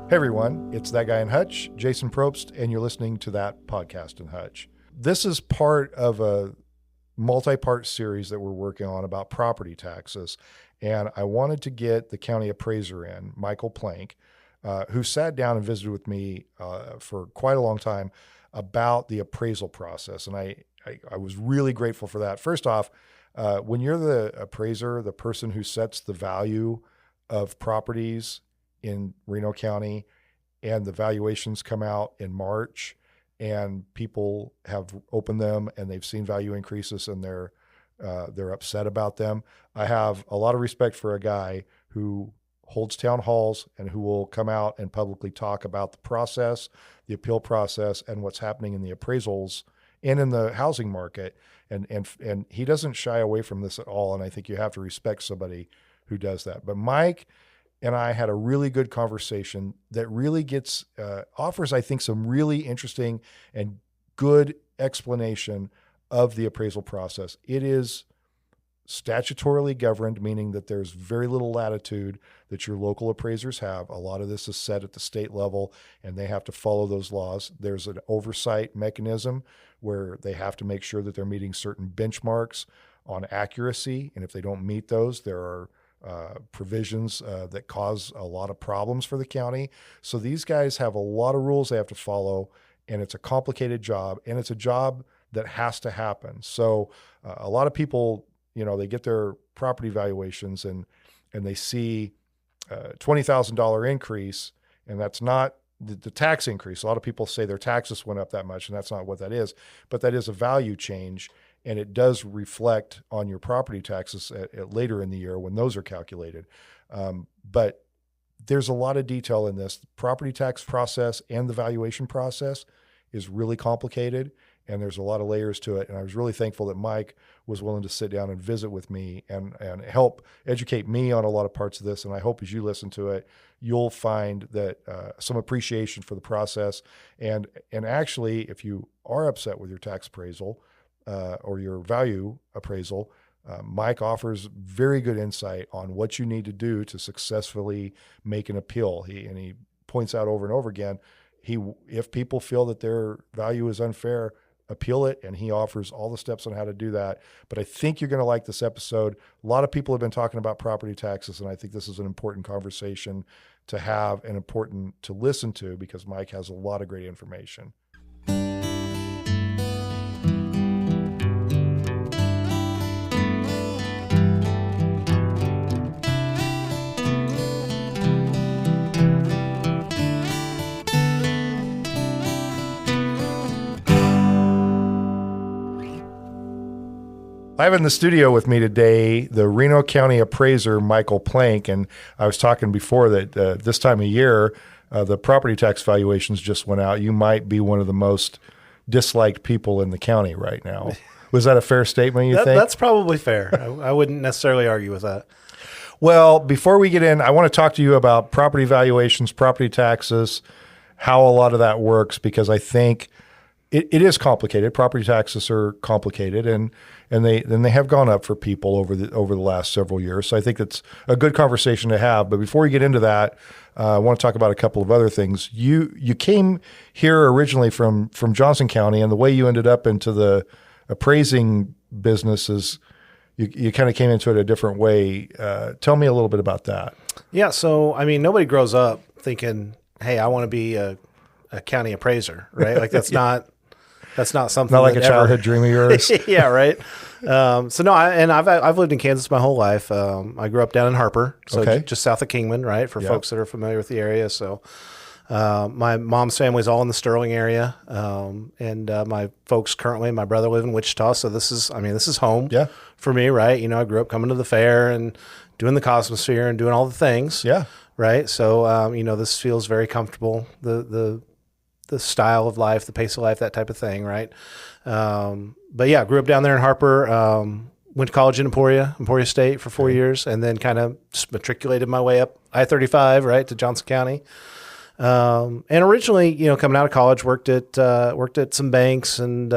Hey everyone, it's That Guy in Hutch, Jason Probst, and you're listening to That Podcast in Hutch. This is part of a multi-part series that we're working on about property taxes, and I wanted to get the county appraiser in, Michael Plank, who sat down and visited with me for quite a long time about the appraisal process, and I was really grateful for that. First off, when you're the appraiser, the person who sets the value of properties in Reno County, and the valuations come out in March, and people have opened them and they've seen value increases and they're upset about them. I have a lot of respect for a guy who holds town halls and who will come out and publicly talk about the process, the appeal process, and what's happening in the appraisals and in the housing market. And he doesn't shy away from this at all. And I think you have to respect somebody who does that. But Mike and I had a really good conversation that really offers, I think, some really interesting and good explanation of the appraisal process. It is statutorily governed, meaning that there's very little latitude that your local appraisers have. A lot of this is set at the state level, and they have to follow those laws. There's an oversight mechanism where they have to make sure that they're meeting certain benchmarks on accuracy, and if they don't meet those, there are provisions that cause a lot of problems for the county. So these guys have a lot of rules they have to follow, and it's a complicated job, and it's a job that has to happen. So a lot of people, they get their property valuations and they see $20,000 increase, and that's not the tax increase. A lot of people say their taxes went up that much, and that's not what that is, but that is a value change. And it does reflect on your property taxes at later in the year when those are calculated. But there's a lot of detail in this. The property tax process and the valuation process is really complicated, and there's a lot of layers to it. And I was really thankful that Mike was willing to sit down and visit with me and help educate me on a lot of parts of this. And I hope as you listen to it, you'll find that some appreciation for the process. And actually, if you are upset with your tax appraisal, or your value appraisal, Mike offers very good insight on what you need to do to successfully make an appeal. He points out over and over again, if people feel that their value is unfair, appeal it, and he offers all the steps on how to do that. But I think you're going to like this episode. A lot of people have been talking about property taxes, and I think this is an important conversation to have and important to listen to because Mike has a lot of great information. I have in the studio with me today the Reno County appraiser, Michael Plank, and I was talking before that this time of year, the property tax valuations just went out. You might be one of the most disliked people in the county right now. Was that a fair statement, you think? That's probably fair. I wouldn't necessarily argue with that. Well, before we get in, I want to talk to you about property valuations, property taxes, how a lot of that works, because I think it is complicated. Property taxes are complicated, and they have gone up for people over the last several years. So I think it's a good conversation to have. But before we get into that, I want to talk about a couple of other things. You came here originally from Johnson County, and the way you ended up into the appraising business is you kind of came into it a different way. Tell me a little bit about that. Yeah. So nobody grows up thinking, "Hey, I want to be a county appraiser," right? Like that's not. That's not something. Not like a childhood dream of yours. Yeah, right. So no, I've lived in Kansas my whole life. I grew up down in Harper, so just south of Kingman, right? For folks that are familiar with the area. So my mom's family's all in the Sterling area, and my folks currently, my brother live in Wichita. So this is home for me, right? I grew up coming to the fair and doing the Cosmosphere and doing all the things. Yeah. Right. So this feels very comfortable. The style of life, the pace of life, that type of thing, right? But yeah, grew up down there in Harper, went to college in Emporia State for 4 years, and then kind of matriculated my way up I-35, right, to Johnson County. And originally, coming out of college, worked at some banks and,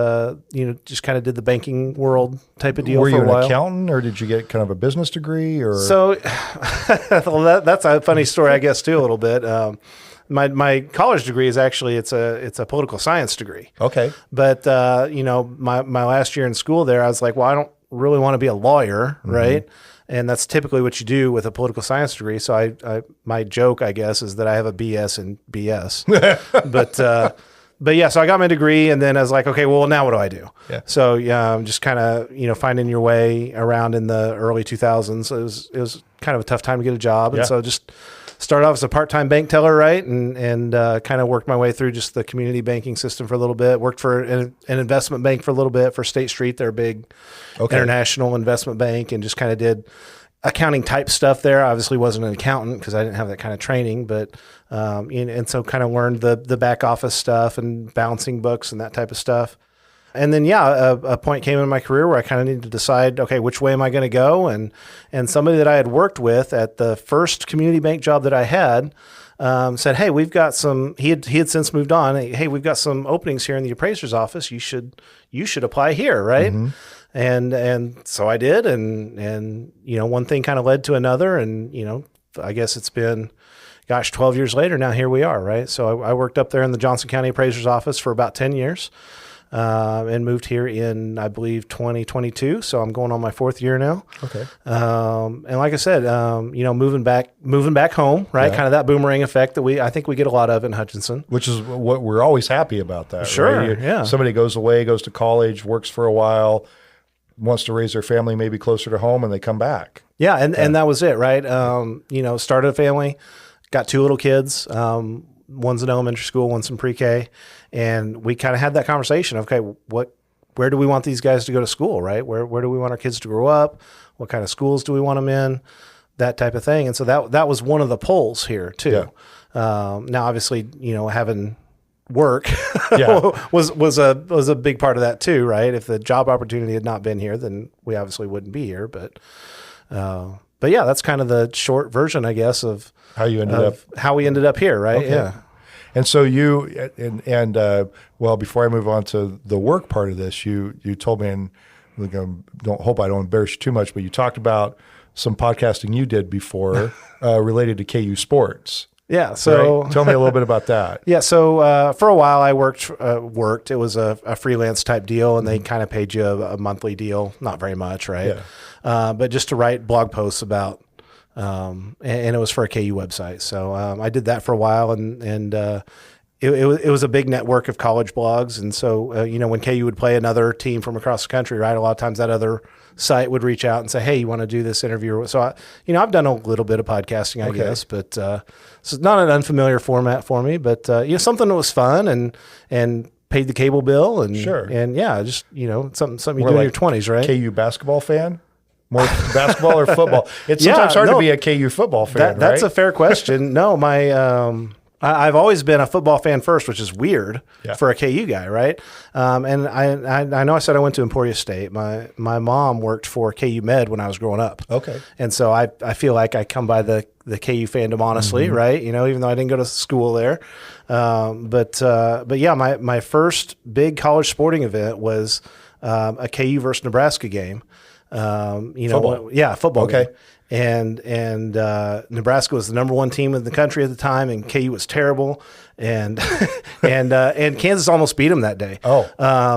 just kind of did the banking world type of deal for a while. Were you an accountant, or did you get kind of a business degree? Or So well, that's a funny story, I guess, too, a little bit. My college degree is actually it's a political science degree. Okay. But my last year in school there, I was like, well, I don't really want to be a lawyer, right? And that's typically what you do with a political science degree. So I my joke, I guess, is that I have a BS in BS. But yeah, so I got my degree, and then I was like, okay, well, now what do I do? Yeah. So just kind of finding your way around in the early 2000s. It was kind of a tough time to get a job, and so just started off as a part-time bank teller, right, and kind of worked my way through just the community banking system for a little bit. Worked for an investment bank for a little bit for State Street, their big international investment bank, and just kind of did accounting type stuff there. I obviously wasn't an accountant because I didn't have that kind of training, but and so kind of learned the back office stuff and balancing books and that type of stuff. And then a point came in my career where I kind of needed to decide, okay, which way am I going to go? And somebody that I had worked with at the first community bank job that I had said, hey, we've got some. He had since moved on. Hey, we've got some openings here in the appraiser's office. You should apply here, right? And so I did, and one thing kind of led to another, and I guess it's been, 12 years later now. Here we are, right? So I worked up there in the Johnson County Appraiser's office for about 10 years, and moved here in, I believe, 2022. So I'm going on my 4th year now. Okay. And like I said, moving back home, right? Yeah. Kind of that boomerang effect that I think we get a lot of in Hutchinson. Which is what we're always happy about that. Sure. Right? Yeah. Somebody goes away, goes to college, works for a while, wants to raise their family maybe closer to home, and they come back. Yeah. And that was it, right? Started a family, got 2 little kids. One's in elementary school, one's in pre-K. And we kind of had that conversation of, okay, where do we want these guys to go to school, right? Where do we want our kids to grow up? What kind of schools do we want them in? That type of thing. And so that was one of the pulls here too. Yeah. Now, obviously, having work was a big part of that too, right? If the job opportunity had not been here, then we obviously wouldn't be here. But yeah, that's kind of the short version, I guess, of how we ended up here, right? Okay. Yeah. And so well, before I move on to the work part of this, you told me, and hope I don't embarrass you too much, but you talked about some podcasting you did before related to KU sports. Yeah. So right? Tell me a little bit about that. Yeah. So for a while I worked. It was a freelance type deal, and they kind of paid you a monthly deal, not very much, right? Yeah. But just to write blog posts about, and it was for a KU website. So I did that for a while, and it was a big network of college blogs. And so, when KU would play another team from across the country, right, a lot of times that other site would reach out and say, hey, you want to do this interview? So, I've done a little bit of podcasting, I guess, but so it's not an unfamiliar format for me, but, something that was fun and paid the cable bill. And, sure. And yeah, just, something you do in your 20s, right? KU basketball fan? More basketball or football? It's sometimes hard to be a KU football fan, That's right? a fair question. No, I've always been a football fan first, which is weird for a KU guy, right? And I know I said I went to Emporia State. My mom worked for KU Med when I was growing up. Okay. And so I feel like I come by the KU fandom honestly, right? Even though I didn't go to school there. But yeah, my first big college sporting event was a KU versus Nebraska game. Football. Football. Okay. Game. And Nebraska was the number 1 team in the country at the time, and KU was terrible, and Kansas almost beat them that day.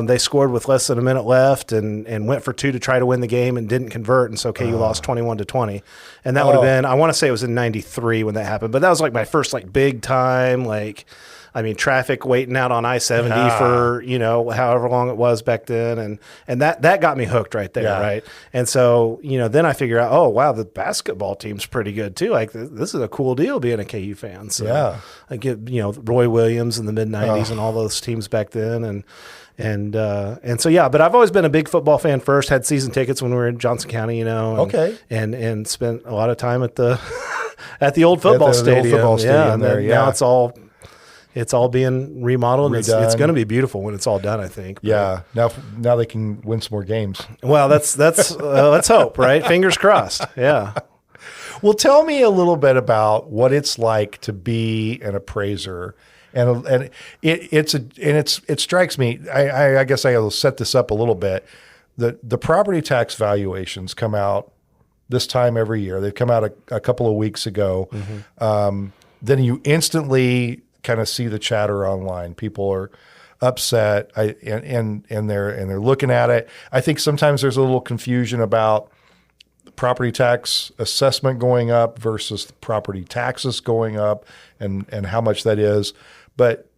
They scored with less than a minute left and went for 2 to try to win the game and didn't convert, and so KU lost 21-20. And that would have been, I want to say it was in '93 when that happened, but that was like my first big time traffic waiting out on I-70 for, however long it was back then. And that got me hooked right there. Yeah. Right. And so, then I figure out, oh, wow, the basketball team's pretty good too. This is a cool deal being a KU fan. So I get, Roy Williams in the mid 90s and all those teams back then. And so, yeah, but I've always been a big football fan first, had season tickets when we were in Johnson County, and spent a lot of time at the, at the old football stadium. Now it's all being remodeled. And it's going to be beautiful when it's all done, I think. But, yeah. Now they can win some more games. Well, that's let's hope, right? Fingers crossed. Yeah. Well, tell me a little bit about what it's like to be an appraiser, and it strikes me. I guess I will set this up a little bit. The property tax valuations come out this time every year. They've come out a couple of weeks ago. Mm-hmm. Then you instantly kind of see the chatter online. People are upset, and they're looking at it. I think sometimes there's a little confusion about property tax assessment going up versus property taxes going up, and how much that is. But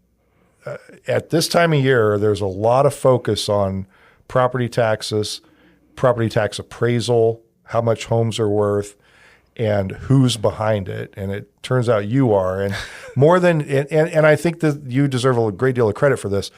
at this time of year, there's a lot of focus on property taxes, property tax appraisal, how much homes are worth, and who's behind it. And it turns out you are. And more than, and I think that you deserve a great deal of credit for this.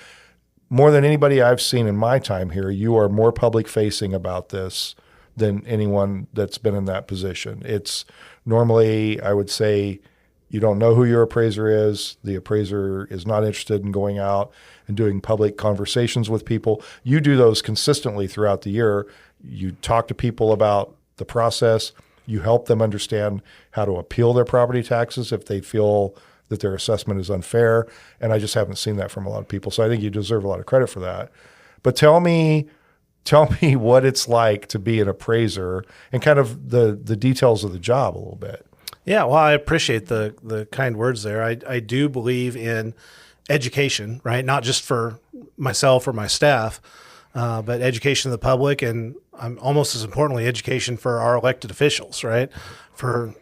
More than anybody I've seen in my time here, you are more public facing about this than anyone that's been in that position. It's normally, I would say, you don't know who your appraiser is. The appraiser is not interested in going out and doing public conversations with people. You do those consistently throughout the year. You talk to people about the process. You help them understand how to appeal their property taxes if they feel that their assessment is unfair. And I just haven't seen that from a lot of people. So I think you deserve a lot of credit for that. But tell me what it's like to be an appraiser and kind of the details of the job a little bit. Yeah, well, I appreciate the kind words there. I do believe in education, right? Not just for myself or my staff, but education of the public, and almost as importantly, education for our elected officials, right? For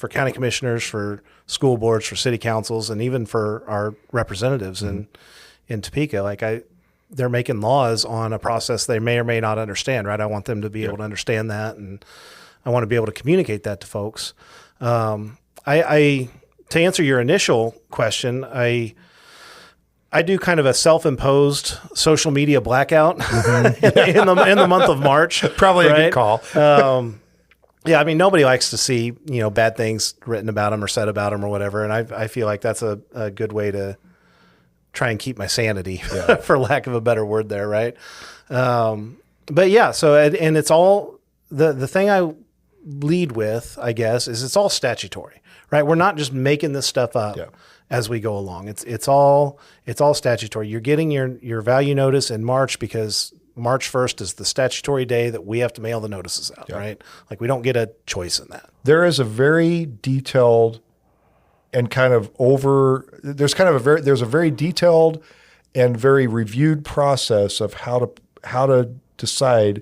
county commissioners, for school boards, for city councils, and even for our representatives in Topeka. They're making laws on a process they may or may not understand, right? I want them to be able to understand that, and I want to be able to communicate that to folks. To answer your initial question, I do kind of a self-imposed social media blackout in the month of March. Probably a good call. Yeah, I mean, nobody likes to see bad things written about them or said about them or whatever, and I feel like that's a good way to try and keep my sanity, for lack of a better word there, right? But yeah, so and it's all the thing I lead with, I guess, is it's all statutory, right? We're not just making this stuff up as we go along. It's all statutory. You're getting your value notice in March because March 1st is the statutory day that we have to mail the notices out, right? Like, we don't get a choice in that. There is a very detailed and there's a very detailed and very reviewed process of how to decide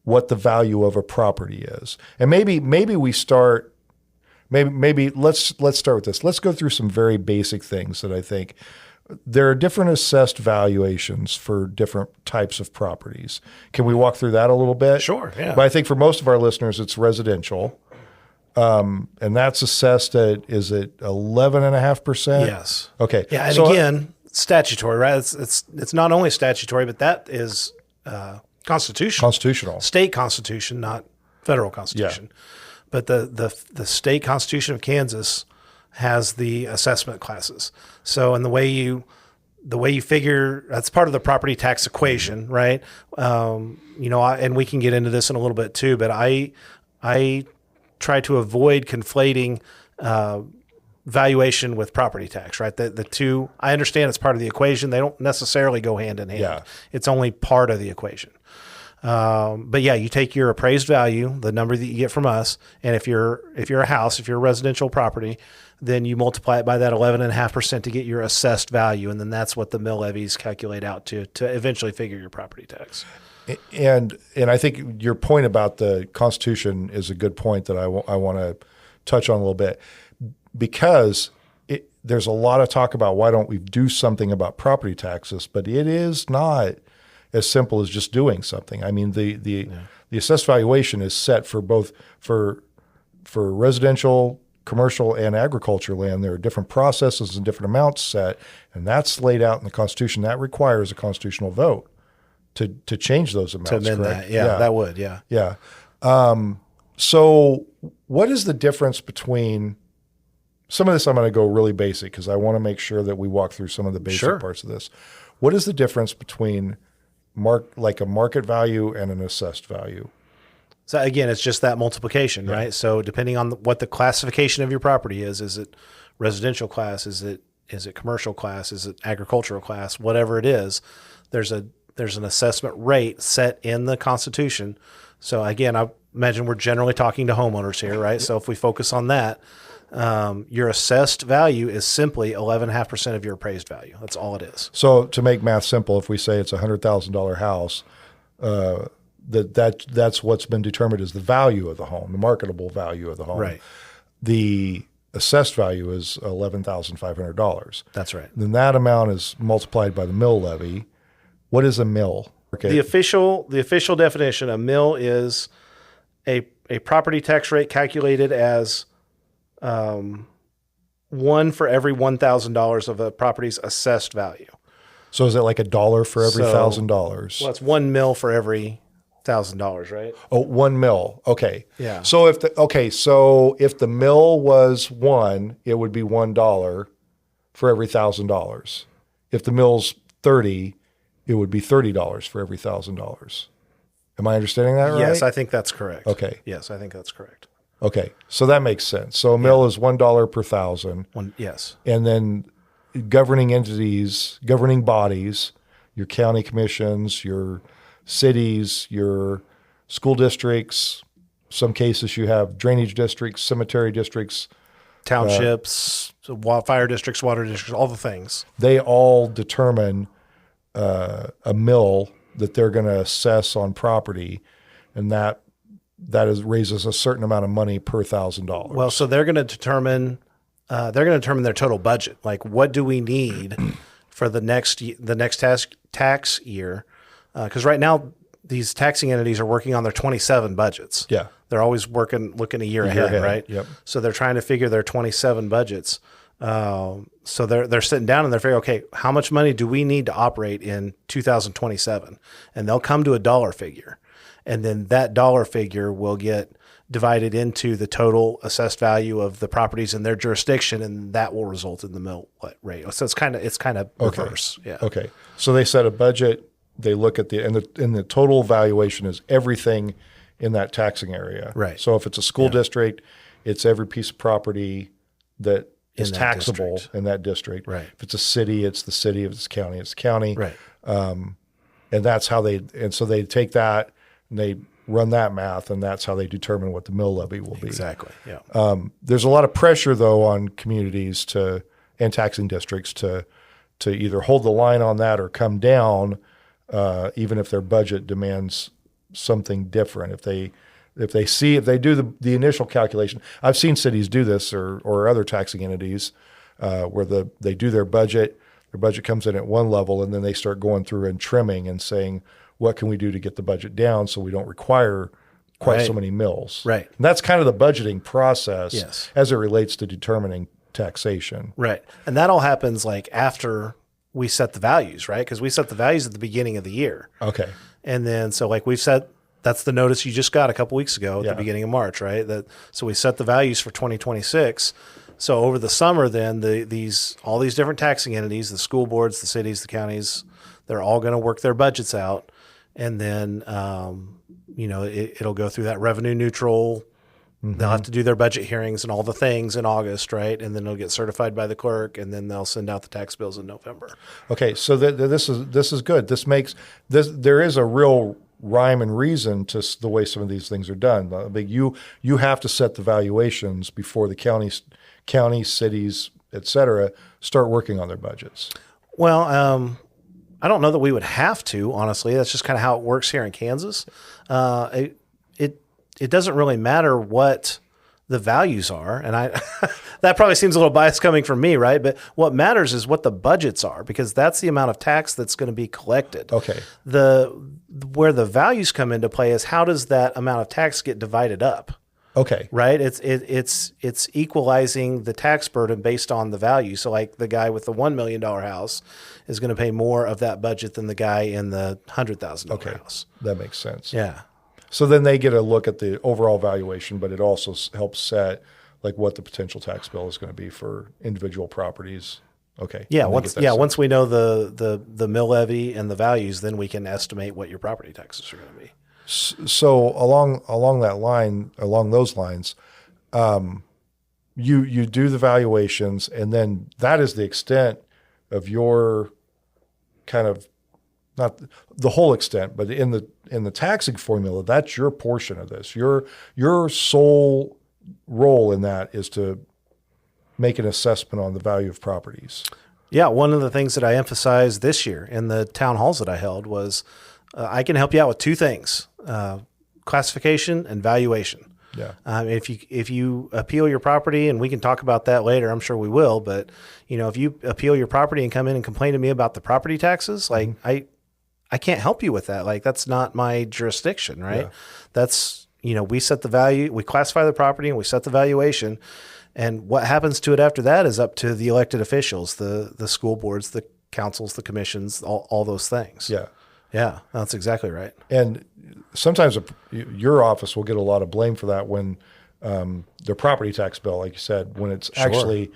what the value of a property is. And maybe let's start with this. Let's go through some very basic things that I think. There are different assessed valuations for different types of properties. Can we walk through that a little bit? Sure, yeah. But I think for most of our listeners, it's residential. And that's assessed at, is it 11.5%? Yes. Okay. Yeah, and again, statutory, right? It's not only statutory, but that is constitutional. State constitution, not federal constitution. Yeah. But the state constitution of Kansas has the assessment classes. So, and the way you figure, that's part of the property tax equation, right? And we can get into this in a little bit too, but I try to avoid conflating valuation with property tax, right? The two, I understand it's part of the equation. They don't necessarily go hand in hand. Yeah. It's only part of the equation. But yeah, you take your appraised value, the number that you get from us, and if you're a house, if you're a residential property, then you multiply it by that 11.5% to get your assessed value, and then that's what the mill levies calculate out to eventually figure your property tax. And I think your point about the Constitution is a good point that I want to touch on a little bit, because there's a lot of talk about why don't we do something about property taxes, but it is not as simple as just doing something. I mean, the assessed valuation is set for both for residential, commercial, and agriculture land. There are different processes and different amounts set, and that's laid out in the Constitution. That requires a constitutional vote to change those amounts. To amend correct? that, that would, yeah. So what is the difference between some of this? I'm going to go really basic because I want to make sure that we walk through some of the basic parts of this. What is the difference between a market value and an assessed value? So again, it's just that multiplication, right? So depending on what the classification of your property is it residential class? Is it commercial class? Is it agricultural class? Whatever it is, there's an assessment rate set in the Constitution. So again, I imagine we're generally talking to homeowners here, right? So if we focus on that, Your assessed value is simply 11.5% of your appraised value. That's all it is. So to make math simple, if we say it's $100,000 house, that's what's been determined as the value of the home, the marketable value of the home. Right. The assessed value is $11,500. That's right. Then that amount is multiplied by the mill levy. What is a mill? Okay. The official definition, a mill is a property tax rate calculated as one for every $1,000 of a property's assessed value. So is it like $1 for every $1,000? Well, it's 1 mil for every $1,000, right? Oh, 1 mil. Okay. Yeah. So if the mill was 1, it would be $1 for every $1,000. If the mill's 30, it would be $30 for every $1,000. Am I understanding that right? Yes, I think that's correct. Okay. Yes, I think that's correct. Okay. So that makes sense. So a mill is $1 per thousand. Yes. And then governing entities, governing bodies, your county commissions, your cities, your school districts, some cases you have drainage districts, cemetery districts, townships, fire districts, water districts, all the things. They all determine a mill that they're going to assess on property, and that raises a certain amount of money per $1,000. Well, so they're going to determine their total budget. Like, what do we need for the next tax year? Because right now these taxing entities are working on their 27 budgets. Yeah, they're always looking a year ahead, right? Yep. So they're trying to figure their 27 budgets. So they're sitting down and they're figuring, okay, how much money do we need to operate in 2027? And they'll come to a dollar figure. And then that dollar figure will get divided into the total assessed value of the properties in their jurisdiction, and that will result in the mill rate. So it's kind of reverse. Okay. Yeah. Okay. So they set a budget. They look at and the total valuation is everything in that taxing area. Right. So if it's a school district, it's every piece of property that is taxable in that district. Right. If it's a city, it's the city. If it's a county, it's the county. Right. And that's how so they take that and they run that math, and that's how they determine what the mill levy will be. Exactly. Yeah. There's a lot of pressure though on communities and taxing districts to either hold the line on that or come down, even if their budget demands something different. If they do the initial calculation, I've seen cities do this or other taxing entities where they do their budget comes in at one level, and then they start going through and trimming and saying, what can we do to get the budget down so we don't require quite so many mills? Right. And that's kind of the budgeting process as it relates to determining taxation. Right. And that all happens like after we set the values, right? Because we set the values at the beginning of the year. Okay. And then, so like we've set, that's the notice you just got a couple weeks ago at the beginning of March, right? So we set the values for 2026. So over the summer, then all these different taxing entities, the school boards, the cities, the counties, they're all going to work their budgets out, and then it'll go through that revenue neutral. Mm-hmm. They'll have to do their budget hearings and all the things in August, right? And then it'll get certified by the clerk, and then they'll send out the tax bills in November. Okay, so this is good. There is a real rhyme and reason to the way some of these things are done. You have to set the valuations before the counties, cities, et cetera, start working on their budgets. Well, I don't know that we would have to, honestly. That's just kind of how it works here in Kansas. It doesn't really matter what the values are, and that probably seems a little biased coming from me, right? But what matters is what the budgets are, because that's the amount of tax that's going to be collected. Okay. Where the values come into play is how does that amount of tax get divided up? Okay. Right. It's equalizing the tax burden based on the value. So like the guy with the $1 million house is going to pay more of that budget than the guy in the $100,000 house. That makes sense. Yeah. So then they get a look at the overall valuation, but it also helps set like what the potential tax bill is going to be for individual properties. Okay. Yeah. Once we know the mill levy and the values, then we can estimate what your property taxes are going to be. So along those lines, you do the valuations, and then that is the extent of your kind of, not the whole extent, but in the taxing formula, that's your portion of this. Your sole role in that is to make an assessment on the value of properties? Yeah, one of the things that I emphasized this year in the town halls that I held was I can help you out with two things: classification and valuation. Yeah. If you appeal your property, and we can talk about that later, I'm sure we will. But if you appeal your property and come in and complain to me about the property taxes, like I can't help you with that. Like that's not my jurisdiction, right? Yeah. That's we set the value, we classify the property, and we set the valuation. And what happens to it after that is up to the elected officials, the school boards, the councils, the commissions, all those things. Yeah. Yeah, that's exactly right. And sometimes your office will get a lot of blame for that when the property tax bill, like you said, when it's actually,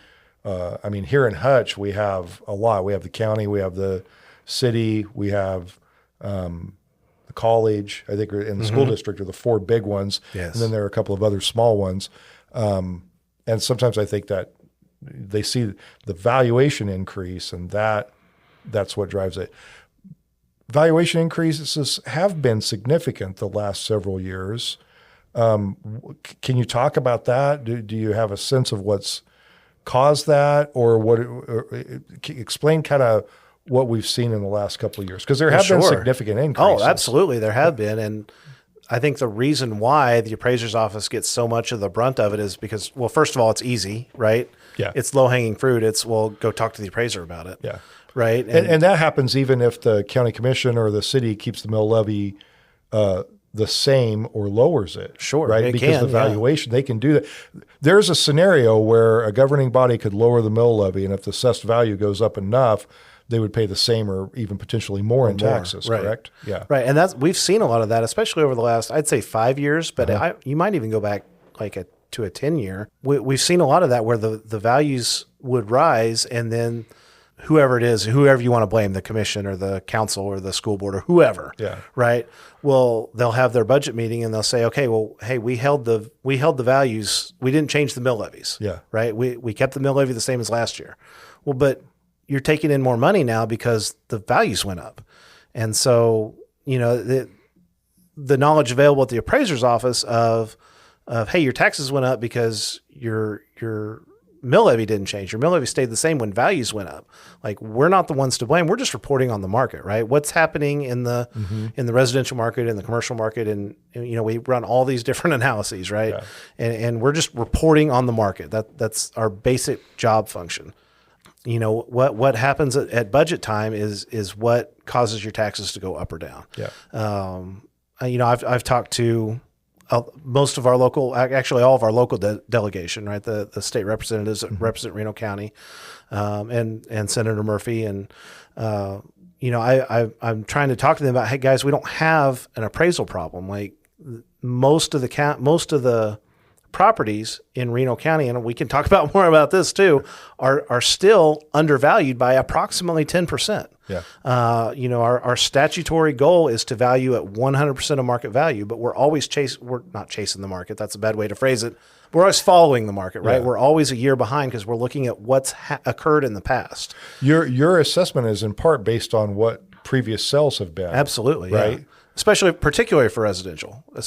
here in Hutch, we have a lot. We have the county, we have the city, we have the college, I think, in the school district are the four big ones. Yes. And then there are a couple of other small ones. And sometimes I think that they see the valuation increase, and that's what drives it. Valuation increases have been significant the last several years. Can you talk about that? Do you have a sense of what's caused that, or explain kind of what we've seen in the last couple of years? Because there have been significant increases. Oh, absolutely. There have been. And I think the reason why the appraiser's office gets so much of the brunt of it is because, well, first of all, it's easy, right? Yeah. It's low-hanging fruit. It's, go talk to the appraiser about it. Yeah. Right. And that happens even if the county commission or the city keeps the mill levy the same or lowers it. Sure. Right. Because the valuation, they can do that. There's a scenario where a governing body could lower the mill levy, and if the assessed value goes up enough, they would pay the same or even potentially more in taxes, right. Correct? Yeah. Right. And we've seen a lot of that, especially over the last, I'd say 5 years, but you might even go back to a 10-year. We've seen a lot of that where the values would rise, and then whoever it is, whoever you want to blame, the commission or the council or the school board or whoever, right? Well, they'll have their budget meeting and they'll say, okay, well, hey, we held the values. We didn't change the mill levies. Yeah. Right. We kept the mill levy the same as last year. Well, but you're taking in more money now because the values went up. And so, the knowledge available at the appraiser's office of, hey, your taxes went up because your mill levy didn't change. Your mill levy stayed the same when values went up. Like, we're not the ones to blame. We're just reporting on the market, right? What's happening in the residential market, in the commercial market, and we run all these different analyses, right? Yeah. And we're just reporting on the market. That's our basic job function. What happens at budget time is what causes your taxes to go up or down. Yeah. I've talked to most of our local, actually all of our local delegation, right? The state representatives that represent Reno County, and Senator Murphy. And, I'm trying to talk to them about, hey guys, we don't have an appraisal problem. Like most of the properties in Reno County, and we can talk about more about this too, are still undervalued by approximately 10%. Yeah. Our statutory goal is to value at 100% of market value, but we're not chasing the market. That's a bad way to phrase it. We're always following the market, right? Yeah. We're always a year behind because we're looking at what's occurred in the past. Your assessment is in part based on what previous sales have been. Absolutely. Right. Yeah. Particularly for residential. Yeah.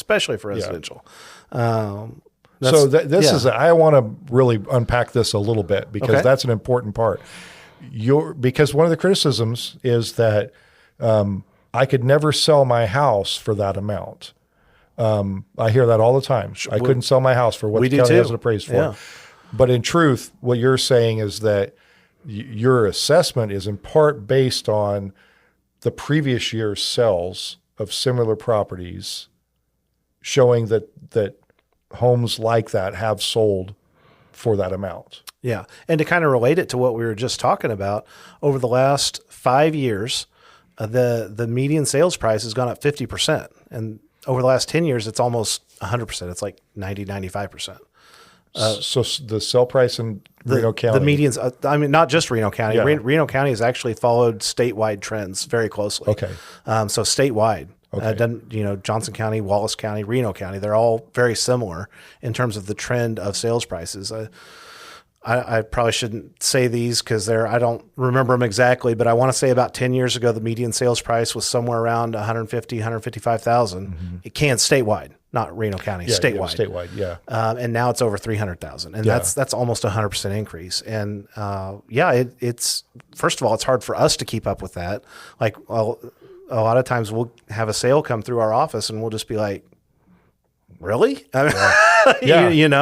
I want to really unpack this a little bit because that's an important part. Because one of the criticisms is that I could never sell my house for that amount. I hear that all the time. I couldn't sell my house for what the county has it appraised for. Yeah. But in truth, what you're saying is that your assessment is in part based on the previous year's sales of similar properties, showing that homes like that have sold for that amount. Yeah. And to kind of relate it to what we were just talking about, over the last 5 years, the median sales price has gone up 50%. And over the last 10 years, it's almost 100%. It's like 90, 95%. So the sell price in Reno County? The medians, not just Reno County. Yeah. Reno County has actually followed statewide trends very closely. Okay. So statewide. Okay. Johnson County, Wallace County, Reno County, they're all very similar in terms of the trend of sales prices. I probably shouldn't say these because I don't remember them exactly, but I want to say about 10 years ago, the median sales price was somewhere around 150, 155,000. It can statewide, not Reno County, statewide. Yeah, statewide, yeah. And now it's over 300,000, and that's almost 100% increase. And it's first of all, it's hard for us to keep up with that. Like, well, a lot of times we'll have a sale come through our office, and we'll just be like, really? I mean,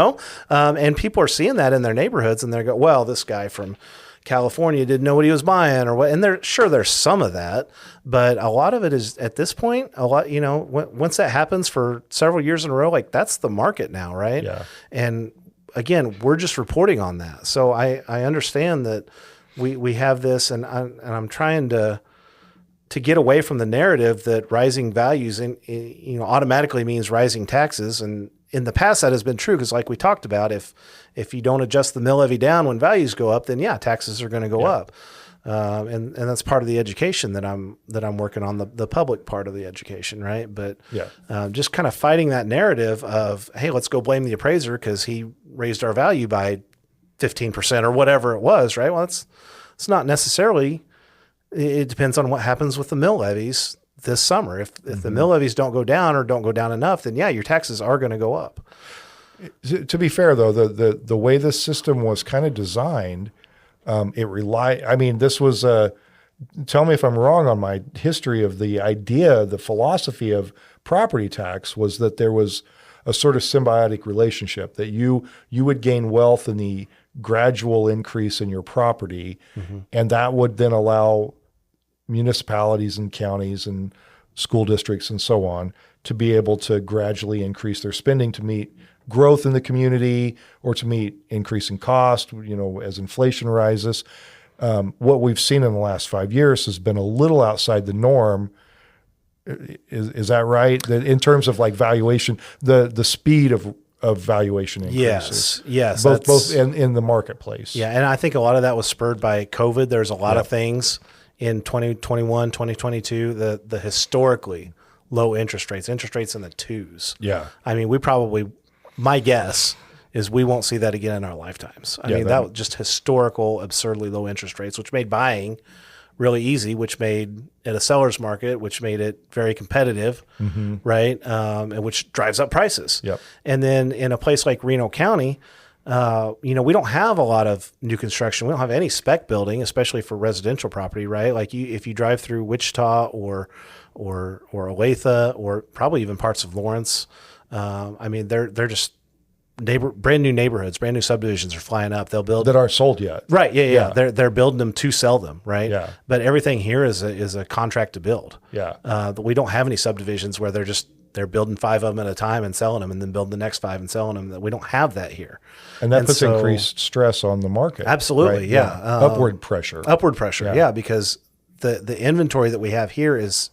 and people are seeing that in their neighborhoods, and they go, well, this guy from California didn't know what he was buying or what. And there's some of that, but a lot of it is at this point, once that happens for several years in a row, like that's the market now. Right. Yeah. And again, we're just reporting on that. So I understand that we have this, and I'm trying to get away from the narrative that rising values automatically means rising taxes. And in the past, that has been true because, like we talked about, if you don't adjust the mill levy down when values go up, then taxes are going to go up. And that's part of the education that I'm working on, the public part of the education, right? But just kind of fighting that narrative of, hey, let's go blame the appraiser because he raised our value by 15% or whatever it was, right? Well, it's not necessarily. It depends on what happens with the mill levies this summer. If the mill levies don't go down or don't go down enough, then your taxes are going to go up. To be fair, though, the way this system was kind of designed, this was tell me if I'm wrong on my history of the idea, the philosophy of property tax was that there was a sort of symbiotic relationship that you would gain wealth in the gradual increase in your property, and that would then allow municipalities and counties and school districts and so on to be able to gradually increase their spending to meet growth in the community or to meet increasing cost, as inflation rises. What we've seen in the last 5 years has been a little outside the norm. Is that right? That in terms of like valuation, the speed of valuation increases. Yes. Both in the marketplace. Yeah. And I think a lot of that was spurred by COVID. There's a lot of things in 2021, 2022, the historically low interest rates in the twos. Yeah. I mean, my guess is we won't see that again in our lifetimes. I mean, that was just historical, absurdly low interest rates, which made buying really easy, which made it a seller's market, which made it very competitive, right? And which drives up prices. Yep. And then in a place like Reno County, we don't have a lot of new construction. We don't have any spec building, especially for residential property, right? Like if you drive through Wichita or Olathe or probably even parts of Lawrence, they're just brand new neighborhoods, brand new subdivisions are flying up. They'll build that aren't sold yet. Right. Yeah. They're building them to sell them. Right. Yeah. But everything here is a contract to build. Yeah. We don't have any subdivisions where they're building 5 of them at a time and selling them and then building the next 5 and selling them. We don't have that here. And that puts increased stress on the market. Absolutely. Right? Yeah. Upward pressure. Yeah. Because the inventory that we have here is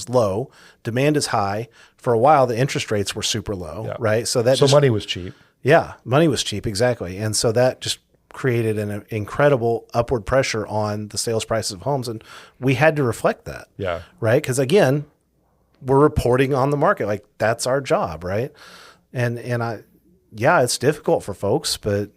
low. Demand is high. For a while, the interest rates were super low, right? So money was cheap. Yeah, money was cheap, exactly. And so that just created an incredible upward pressure on the sales prices of homes, and we had to reflect that. Yeah. Right? Because again, we're reporting on the market. Like that's our job, right? And it's difficult for folks, but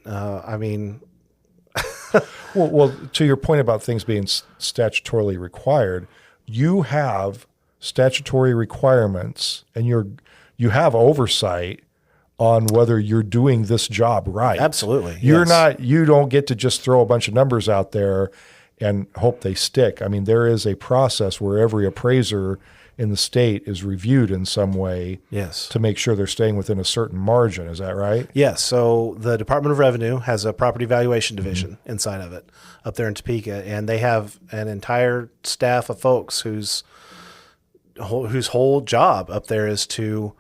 Well, to your point about things being statutorily required, you have statutory requirements and you have oversight on whether you're doing this job right. Absolutely. You don't get to just throw a bunch of numbers out there and hope they stick. I mean, there is a process where every appraiser in the state is reviewed in some way to make sure they're staying within a certain margin. Is that right? Yes. So the Department of Revenue has a property valuation division inside of it up there in Topeka, and they have an entire staff of folks whose whole job up there is to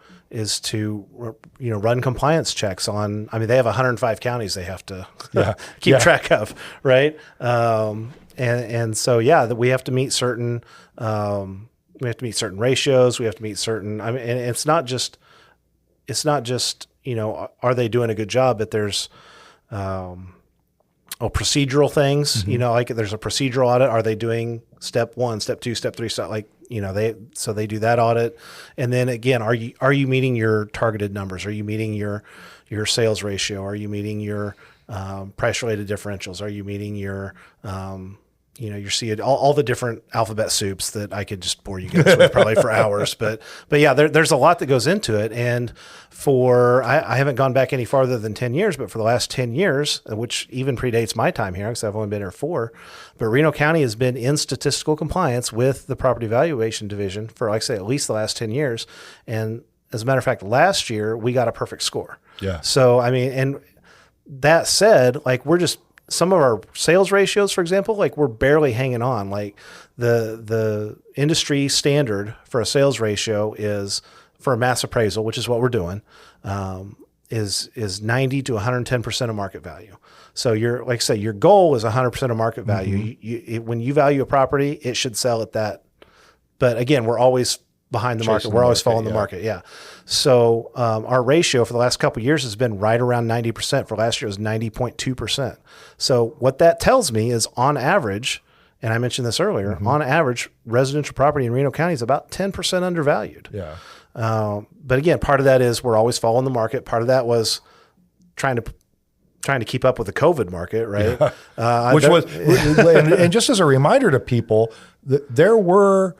run compliance checks on. I mean, they have 105 counties they have to keep track of, right? And so we have to meet certain ratios. We have to meet certain. I mean, and it's not just are they doing a good job? But there's procedural things. Like there's a procedural audit. Are they doing step 1, step 2, step 3, step they do that audit. And then again, are you meeting your targeted numbers? Are you meeting your sales ratio? Are you meeting your price-related differentials. Are you meeting your, your CAD, all the different alphabet soups that I could just bore you guys with probably for hours. But yeah, there's a lot that goes into it. And I haven't gone back any farther than 10 years, but for the last 10 years, which even predates my time here, because I've only been here 4, but Reno County has been in statistical compliance with the Property Valuation Division for, like I say, at least the last 10 years. And as a matter of fact, last year we got a perfect score. Yeah. So, I mean, and that said, like some of our sales ratios, for example, like we're barely hanging on. Like the industry standard for a sales ratio is for a mass appraisal, which is what we're doing, is 90 to 110% of market value. So like I say, your goal is 100% of market value. Mm-hmm. When you value a property, it should sell at that. But again, we're always behind the market. We're always following the market. Yeah. So our ratio for the last couple of years has been right around 90%. For last year, it was 90.2%. So what that tells me is on average, and I mentioned this earlier, on average, residential property in Reno County is about 10% undervalued. Yeah. But again, part of that is we're always following the market. Part of that was trying to keep up with the COVID market, right? Yeah. And just as a reminder to people, there were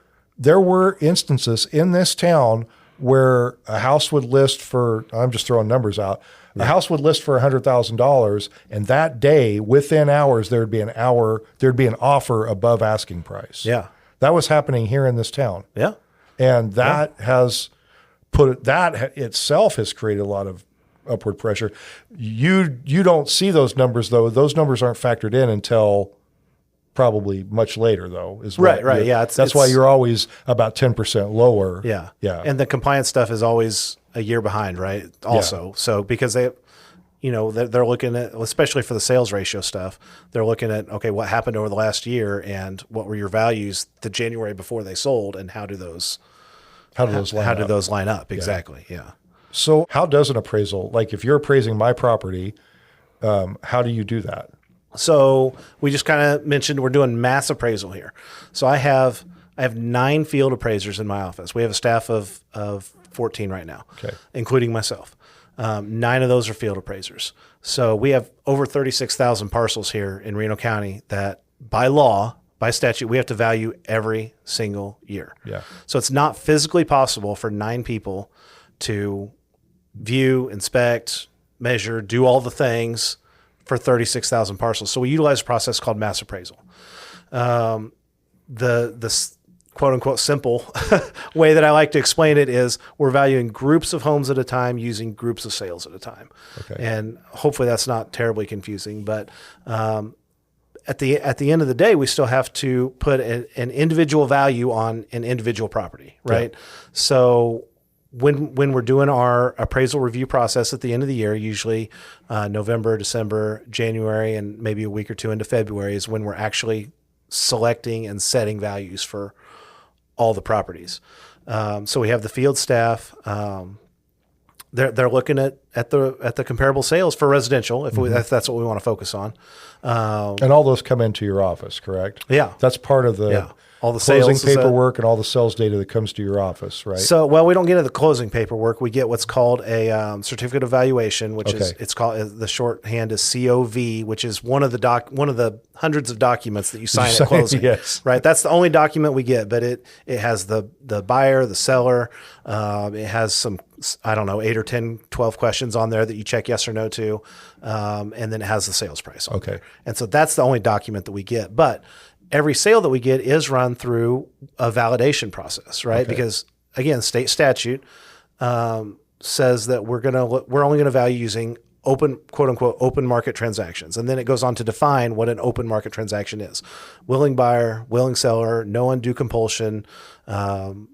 instances in this town where a house would list for, I'm just throwing numbers out, a house would list for $100,000, and that day, within hours, there'd be an offer above asking price. Yeah. That was happening here in this town. Yeah. And that itself has created a lot of upward pressure. You don't see those numbers, though. Those numbers aren't factored in until probably much later, though. Right. Yeah. That's why you're always about 10% lower. Yeah. Yeah. And the compliance stuff is always a year behind, right? Also. Yeah. So because they're looking at, especially for the sales ratio stuff, they're looking at, okay, what happened over the last year and what were your values the January before they sold, and how do those line up? Exactly. Yeah. So how does an appraisal, like if you're appraising my property, how do you do that? So we just kind of mentioned we're doing mass appraisal here. So I have 9 field appraisers in my office. We have a staff of 14 right now, including myself. 9 of those are field appraisers. So we have over 36,000 parcels here in Reno County that by law, by statute, we have to value every single year. Yeah. So it's not physically possible for 9 people to view, inspect, measure, do all the things for 36,000 parcels. So we utilize a process called mass appraisal. The quote unquote simple way that I like to explain it is we're valuing groups of homes at a time using groups of sales at a time. Okay. And hopefully that's not terribly confusing, but at the end of the day, we still have to put an individual value on an individual property, right? Yeah. So when we're doing our appraisal review process at the end of the year, usually November, December, January, and maybe a week or 2 into February is when we're actually selecting and setting values for all the properties. So we have the field staff. They're looking at the comparable sales for residential, if that's what we want to focus on. And all those come into your office, correct? Yeah. That's part of the all the closing sales paperwork and all the sales data that comes to your office, right? So, well, we don't get into the closing paperwork. We get what's called a certificate of valuation, which is the shorthand is COV, which is one of the hundreds of documents that you sign at closing. Yes. Right. That's the only document we get, but it has the buyer, the seller. It has some, 8 or 10, 12 questions on there that you check yes or no to. And then it has the sales price. Okay. And so that's the only document that we get. But every sale that we get is run through a validation process, right? Okay. Because again, state statute says that we're only going to value using open, quote unquote, open market transactions. And then it goes on to define what an open market transaction is. Willing buyer, willing seller, no undue compulsion, and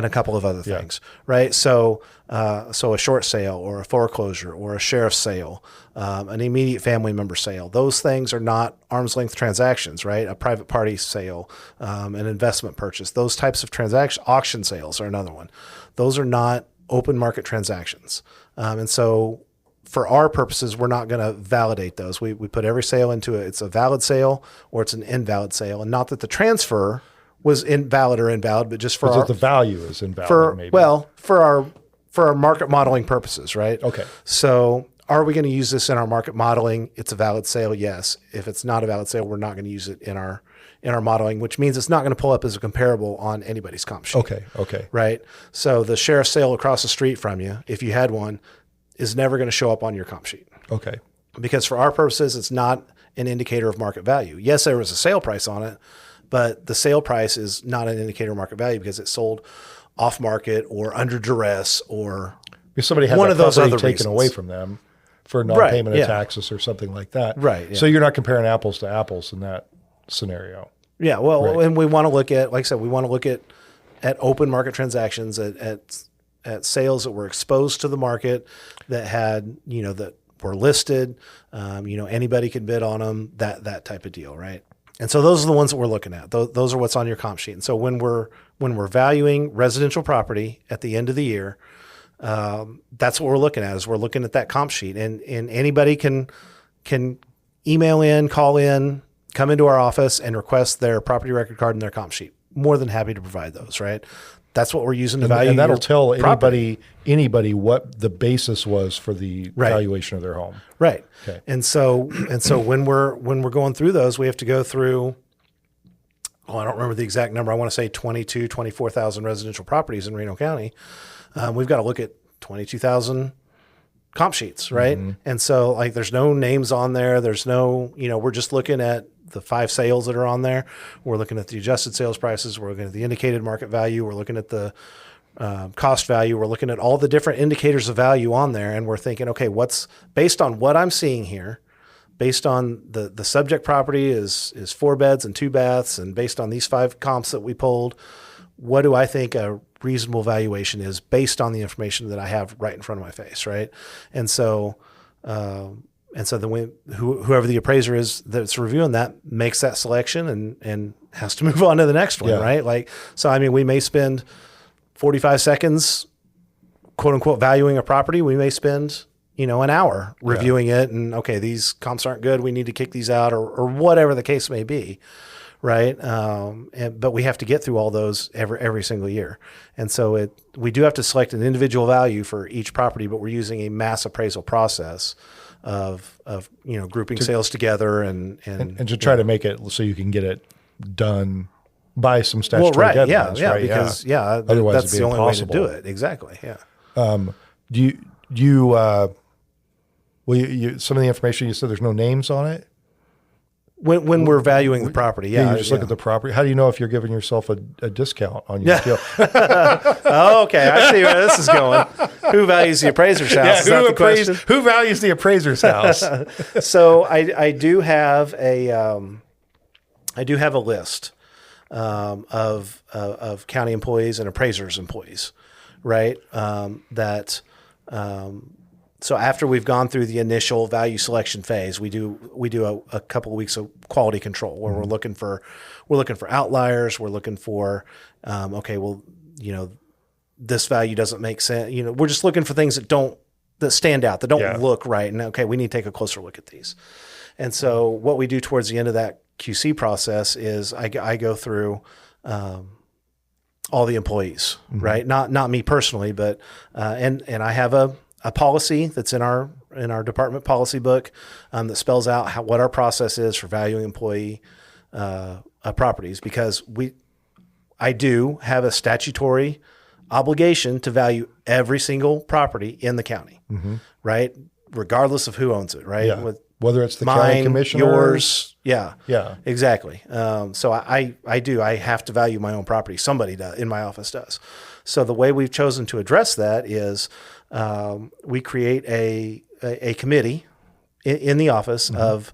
a couple of other things, right? So a short sale or a foreclosure or a sheriff's sale, an immediate family member sale, those things are not arm's length transactions, right? A private party sale, an investment purchase, those types of transactions, auction sales are another one. Those are not open market transactions. And so for our purposes, we're not going to validate those. We put every sale into it. It's a valid sale or it's an invalid sale. And not that the transfer was invalid or invalid, but just for the value is invalid. For our market modeling purposes, right? Okay. So are we going to use this in our market modeling? It's a valid sale. Yes. If it's not a valid sale, we're not going to use it in our modeling, which means it's not going to pull up as a comparable on anybody's comp sheet. Okay. Right. So the sheriff's sale across the street from you, if you had one, is never going to show up on your comp sheet. Okay. Because for our purposes, it's not an indicator of market value. Yes, there was a sale price on it, but the sale price is not an indicator of market value because it sold off market or under duress or if somebody had one that of those property other taken reasons. away from them for non-payment Right, yeah. of taxes or something like that. Right, yeah. So you're not comparing apples to apples in that scenario. Yeah, well, Right. and we want to look at, like I said, we want to look at open market transactions, at sales that were exposed to the market, that had, that were listed, anybody could bid on them, that type of deal, right? And so those are the ones that we're looking at. Those are what's on your comp sheet. And so when we're valuing residential property at the end of the year, that's what we're looking at. Is we're looking at that comp sheet, and anybody can email in, call in, come into our office and request their property record card and their comp sheet. More than happy to provide those, right? That's what we're using to value. And that'll your tell property. anybody what the basis was for the valuation of their home. Right. Okay. And so when we're going through those, we have to go through, I don't remember the exact number. I want to say 24,000 residential properties in Reno County. We've got to look at 22,000 comp sheets, right? Mm-hmm. And so like there's no names on there. There's no, we're just looking at the 5 sales that are on there. We're looking at the adjusted sales prices. We're looking at the indicated market value. We're looking at the cost value. We're looking at all the different indicators of value on there. And we're thinking, okay, what's based on what I'm seeing here, based on the subject property is 4 beds and 2 baths. And based on these 5 comps that we pulled, what do I think a reasonable valuation is based on the information that I have right in front of my face. Right. And so then whoever the appraiser is that's reviewing that makes that selection and has to move on to the next one. Yeah. Right. Like, so, I mean, we may spend 45 seconds, quote unquote, valuing a property. We may spend, an hour reviewing it and, okay, these comps aren't good. We need to kick these out or whatever the case may be. Right. But we have to get through all those every single year. And so we do have to select an individual value for each property, but we're using a mass appraisal process of grouping sales together and to try to make it so you can get it done by some statutory deadlines. Yeah, right? Because Otherwise that's the only impossible. way to do it. Exactly. Yeah. Do you some of the information you said there's no names on it? When we're valuing the property, you just look at the property. How do you know if you're giving yourself a discount on your deal? Oh, okay. I see where this is going. Who values the appraiser's house? Who values the appraiser's house? So I do have a list of county employees and appraisers employees, right? So after we've gone through the initial value selection phase, we do a couple of weeks of quality control where we're looking for outliers. We're looking for, this value doesn't make sense. We're just looking for things that stand out, that don't look right. And okay, we need to take a closer look at these. And so what we do towards the end of that QC process is I go through, all the employees, right? Not me personally, but, and I have a policy that's in our department policy book that spells out what our process is for valuing employee properties, because I do have a statutory obligation to value every single property in the county, right? Regardless of who owns it, right? Yeah. Whether it's the county commissioner, yours, yeah, exactly. So I have to value my own property. Somebody does in my office does. So the way we've chosen to address that is we create a committee in the office of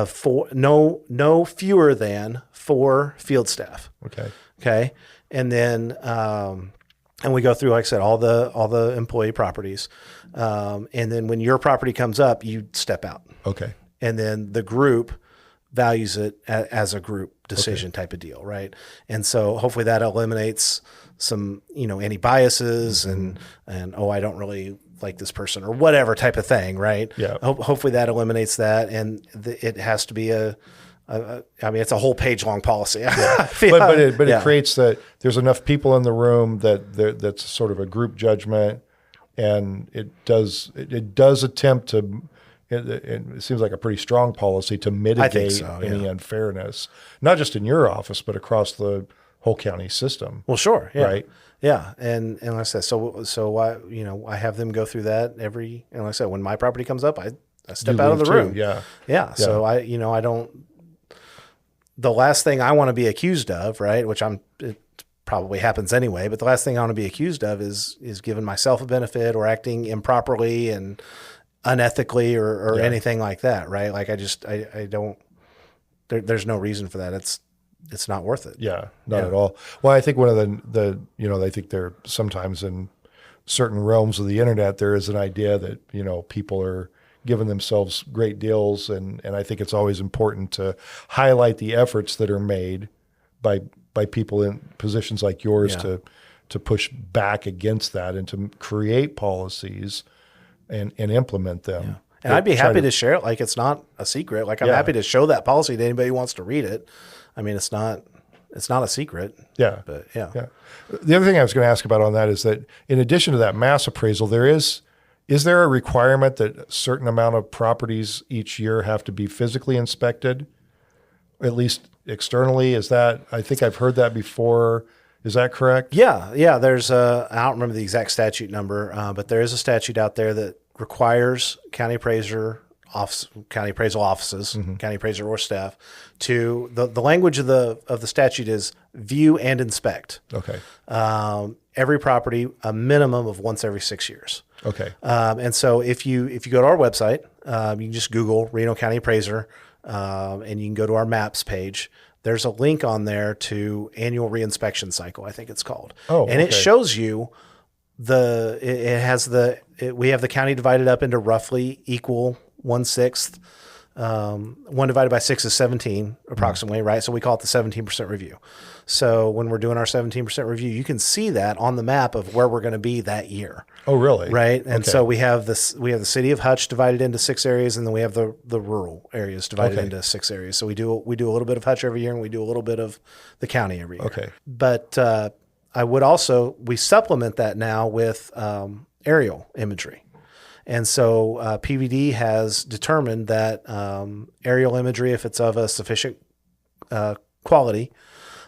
4, no fewer than 4 field staff. Okay. And then, and we go through, like I said, all the employee properties. And then when your property comes up, you step out. Okay. And then the group values it as a group decision type of deal. Right. And so hopefully that eliminates some, any biases and, I don't really like this person or whatever type of thing. Right. Yeah. Hopefully that eliminates that. And it has to be it's a whole page long policy. Yeah. But it creates that there's enough people in the room that's sort of a group judgment. and it does attempt to. It seems like a pretty strong policy to mitigate any unfairness, not just in your office, but across the whole county system. Well, sure. Yeah. Right. Yeah. And like I said, so I have them go through that and like I said, when my property comes up, I step out of the room. Yeah. Yeah. So I don't, the last thing I want to be accused of, right, which it probably happens anyway, but the last thing I want to be accused of is giving myself a benefit or acting improperly and unethically or anything like that. Right. Like I don't, there's no reason for that. It's not worth it. Yeah, not at all. Well, I think one of the I think there sometimes in certain realms of the internet, there is an idea that, people are giving themselves great deals. And I think it's always important to highlight the efforts that are made by people in positions like yours to push back against that and to create policies and implement them. Yeah. And I'd be happy to share it. Like, it's not a secret. Like, I'm happy to show that policy to anybody who wants to read it. I mean, it's not a secret. Yeah. But yeah. The other thing I was going to ask about on that is that in addition to that mass appraisal, is there a requirement that a certain amount of properties each year have to be physically inspected, at least externally? I think I've heard that before. Is that correct? Yeah. Yeah. There's I don't remember the exact statute number, but there is a statute out there that requires county appraiser county appraisal offices, county appraiser or staff to the language of the statute is view and inspect. Okay. Every property a minimum of once every 6 years. Okay. And so if you go to our website, you can just Google Reno County Appraiser, and you can go to our maps page. There's a link on there to annual reinspection cycle, I think it's called. Oh, and it shows you we have the county divided up into roughly equal 1/6. 1 divided by 6 is 17 approximately, right? So we call it the 17% review. So when we're doing our 17% review, you can see that on the map of where we're going to be that year. Oh, really? Right. And so we have the city of Hutch divided into 6 areas, and then we have the rural areas divided into 6 areas. So we do a little bit of Hutch every year, and we do a little bit of the county every year. Okay. But we supplement that now with aerial imagery. And so PVD has determined that aerial imagery, if it's of a sufficient quality,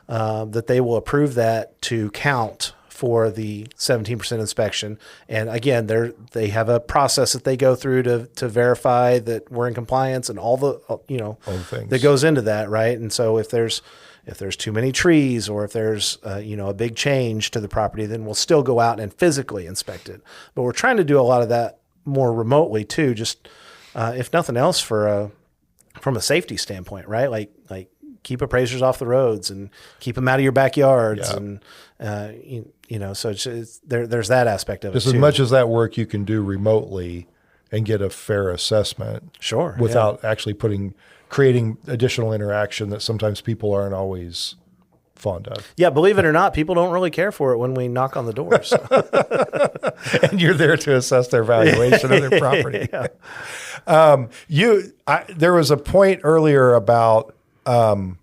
that they will approve that to count for the 17% inspection. And again, they have a process that they go through to verify that we're in compliance and all the things that goes into that, right? And so if there's too many trees or if there's a big change to the property, then we'll still go out and physically inspect it. But we're trying to do a lot of that more remotely too, just if nothing else from a safety standpoint, right? Like keep appraisers off the roads and keep them out of your backyards, and so there's that aspect of it. Just as much as that work you can do remotely and get a fair assessment, sure, without actually creating additional interaction that sometimes people aren't always fond of. Yeah, believe it or not, people don't really care for it when we knock on the doors. And you're there to assess their valuation of their property. There was a point earlier about one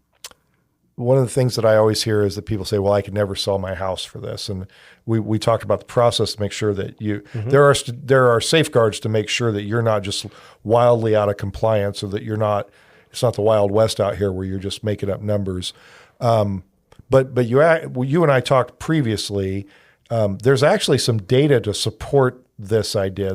of the things that I always hear is that people say, well, I could never sell my house for this. And we talked about the process to make sure that there are safeguards to make sure that you're not just wildly out of compliance, or that it's not the Wild West out here where you're just making up numbers. But you and I talked previously. There's actually some data to support this idea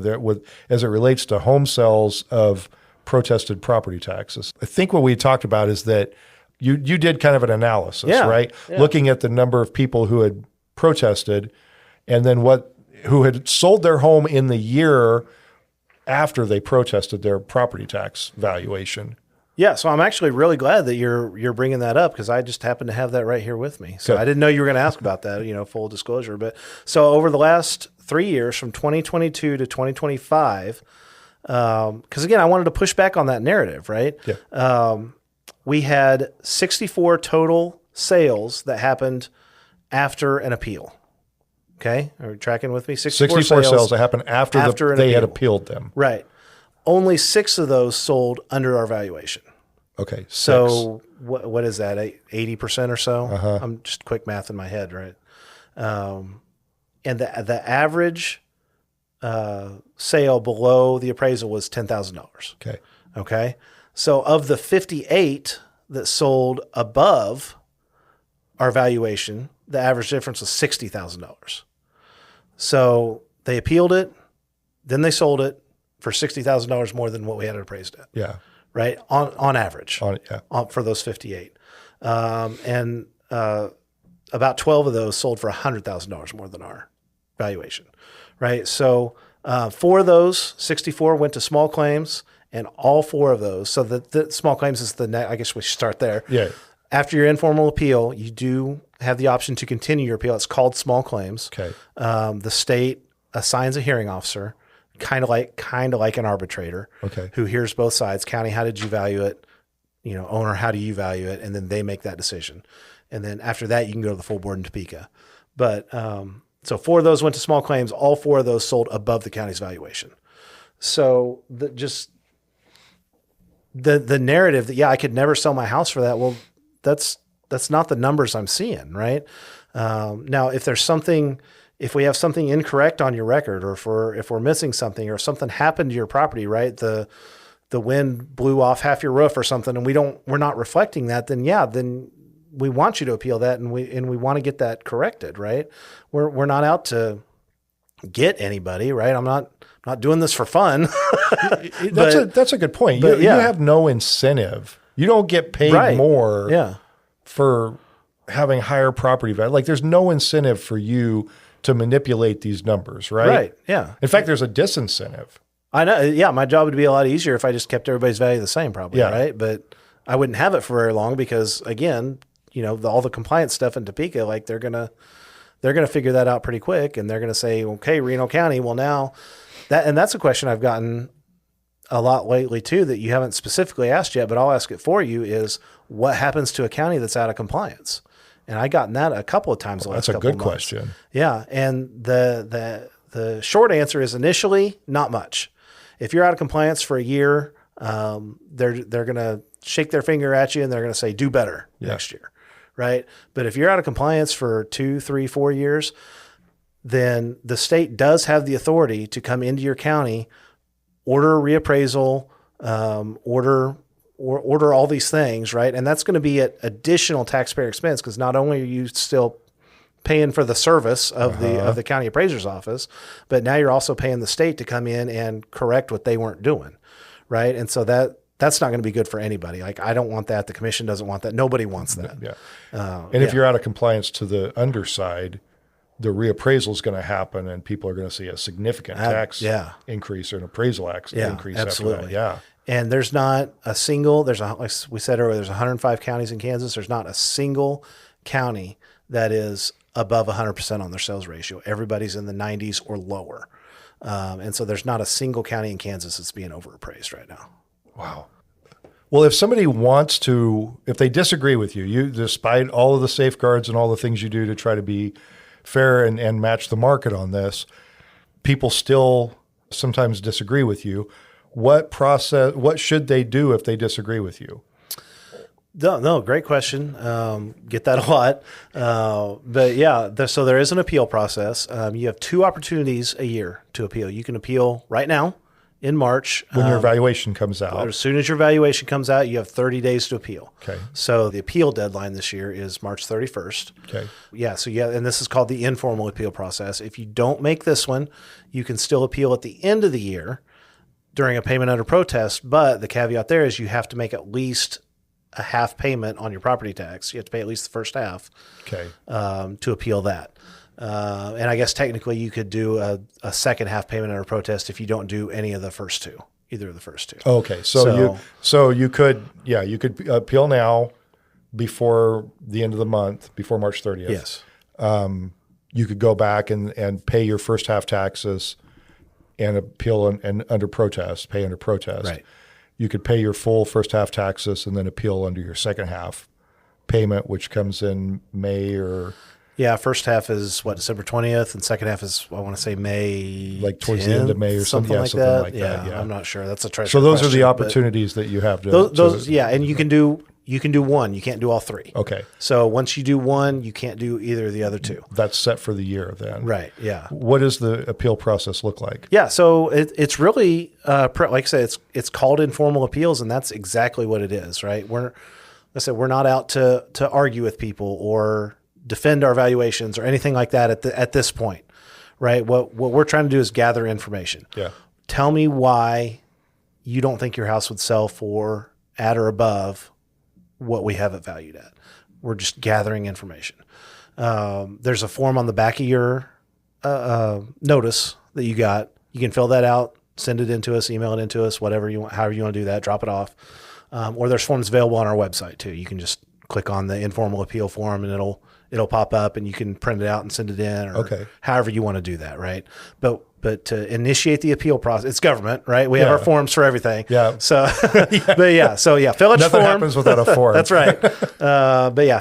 as it relates to home sales of protested property taxes. I think what we talked about is that you did kind of an analysis, right? Yeah. Looking at the number of people who had protested, and then who had sold their home in the year after they protested their property tax valuation. Yeah, so I'm actually really glad that you're bringing that up, because I just happen to have that right here with me. So I didn't know you were going to ask about that, full disclosure. But so over the last 3 years, from 2022 to 2025, because again, I wanted to push back on that narrative, right? Yeah. We had 64 total sales that happened after an appeal. Okay, are you tracking with me? 64 sales that happened after they had appealed them. Right. Only 6 of those sold under our valuation. Okay. 6. So what is that? 80% or so? Uh-huh. I'm just quick math in my head, right? And the average sale below the appraisal was $10,000. Okay. Okay. So of the 58 that sold above our valuation, the average difference was $60,000. So they appealed it, then they sold it for $60,000 more than what we had it appraised at. Yeah. Right. On average. Yeah. For those 58. And about 12 of those sold for $100,000 more than our valuation. Right. So 4 of those 64 went to small claims, and all 4 of those. So the small claims is I guess we should start there. Yeah. After your informal appeal, you do have the option to continue your appeal. It's called small claims. Okay. The state assigns a hearing officer, kind of like an arbitrator, Okay. who hears both sides. County, how did you value it? Owner, how do you value it? And then they make that decision. And then after that, you can go to the full board in Topeka. But so 4 of those went to small claims. All 4 of those sold above the county's valuation. So the narrative that, I could never sell my house for that. Well, that's not the numbers I'm seeing, right? Now, if we have something incorrect on your record, or if we're missing something, or something happened to your property, right? The wind blew off half your roof or something, and we're not reflecting that, then we want you to appeal that, and we want to get that corrected, right? We're not out to get anybody, right? I'm not doing this for fun. That's a good point. You have no incentive. You don't get paid more for having higher property value. Like, there's no incentive for you to manipulate these numbers, right? Right. Yeah. In fact, there's a disincentive. I know. Yeah. My job would be a lot easier if I just kept everybody's value the same, probably. Yeah. Right. But I wouldn't have it for very long because, again, all the compliance stuff in Topeka, like they're going to figure that out pretty quick. And they're going to say, okay, Reno County, well, now that's a question I've gotten a lot lately too, that you haven't specifically asked yet, but I'll ask it for you, is what happens to a county that's out of compliance? And I gotten that a couple of times. That's a good question. Yeah. And the short answer is initially not much. If you're out of compliance for a year, they're going to shake their finger at you and they're going to say, do better next year. Right. But if you're out of compliance for 2, 3, 4 years, then the state does have the authority to come into your county, order a reappraisal, order all these things, right? And that's going to be at additional taxpayer expense, because not only are you still paying for the service of the county appraiser's office, but now you're also paying the state to come in and correct what they weren't doing, right? And so that's not going to be good for anybody. Like, I don't want that. The commission doesn't want that. Nobody wants that. Yeah. And if you're out of compliance to the underside, the reappraisal is going to happen, and people are going to see a significant tax increase or an appraisal increase. Absolutely. After that. Yeah. And there's not a single, like we said earlier, there's 105 counties in Kansas. There's not a single county that is above 100% on their sales ratio. Everybody's in the 90s or lower. And so there's not a single county in Kansas that's being overappraised right now. Wow. Well, if somebody wants to, if they disagree with you, despite all of the safeguards and all the things you do to try to be fair and match the market on this, people still sometimes disagree with you. What should they do if they disagree with you? No, great question. Get that a lot. But yeah, so there is an appeal process. You have 2 opportunities a year to appeal. You can appeal right now in March. When your valuation comes out. As soon as your valuation comes out, you have 30 days to appeal. Okay. So the appeal deadline this year is March 31st. Okay. Yeah. So and this is called the informal appeal process. If you don't make this one, you can still appeal at the end of the year during a payment under protest. But the caveat there is you have to make at least a half payment on your property tax. You have to pay at least the first half to appeal that. And I guess technically you could do a second half payment under protest if you don't do any of the first 2, either of the first 2. Okay. So you could appeal now before the end of the month, before March 30th. Yes. You could go back and pay your first half taxes and appeal and under protest, pay under protest. Right. You could pay your full first half taxes and then appeal under your second half payment, which comes in May or... Yeah, first half is December 20th, and second half is, I want to say May, like towards the end of May or something like that. Yeah, I'm not sure. That's a treasure. So those are the opportunities that you have to. And you can do you can do one. You can't do all three. Okay. So once you do one, you can't do either of the other two. That's set for the year then. Right. Yeah. What does the appeal process look like? Yeah. So it's really, like I said, it's called informal appeals, and that's exactly what it is, right? We're not out to argue with people or defend our valuations or anything like that at this point, right? What we're trying to do is gather information. Yeah. Tell me why you don't think your house would sell for at or above what we have it valued at. We're just gathering information. There's a form on the back of your notice that you got. You can fill that out, send it into us, email it into us, whatever you want, however you want to do that, drop it off. Or there's forms available on our website too. You can just click on the informal appeal form and it'll pop up, and you can print it out and send it in, or however you want to do that, right? But to initiate the appeal process, it's government, right? We have our forms for everything. Yeah. So, fill out your form. Nothing happens without a form. That's right.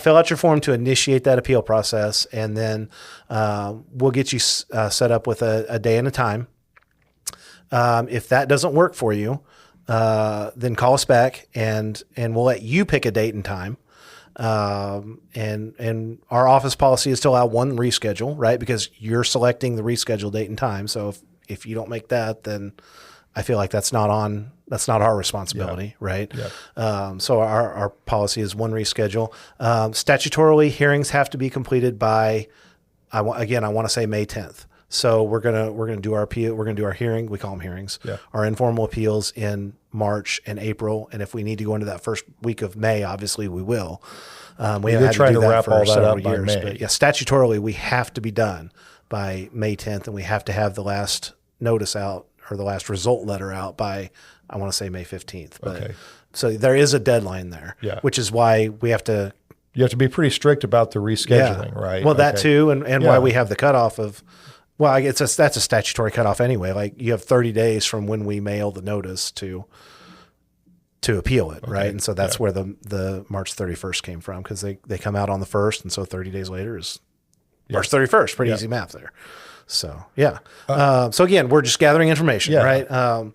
Fill out your form to initiate that appeal process, and then we'll get you set up with a day and a time. If that doesn't work for you, then call us back, and we'll let you pick a date and time. And our office policy is to allow one reschedule, right? Because you're selecting the reschedule date and time. So if you don't make that, then I feel like that's not our responsibility, right? Yeah. So our policy is one reschedule. Statutorily, hearings have to be completed by, I want to say May 10th. So we're gonna do our appeal. We're gonna do our hearing. We call them hearings. Yeah. Our informal appeals in March and April, and if we need to go into that first week of May, obviously we will. We You're trying to wrap all that up by years, May. But yeah, statutorily we have to be done by May 10th, and we have to have the last notice out or the last result letter out by, I want to say May 15th. But, so there is a deadline there, which is why we have to. You have to be pretty strict about the rescheduling, right? Well, that too, and why we have the cutoff of. Well, I guess that's a statutory cutoff anyway. Like you have 30 days from when we mail the notice to appeal it, right? And so that's where the March 31st came from, because they come out on the 1st, and so 30 days later is March 31st. Pretty easy math there. So so again, we're just gathering information, right?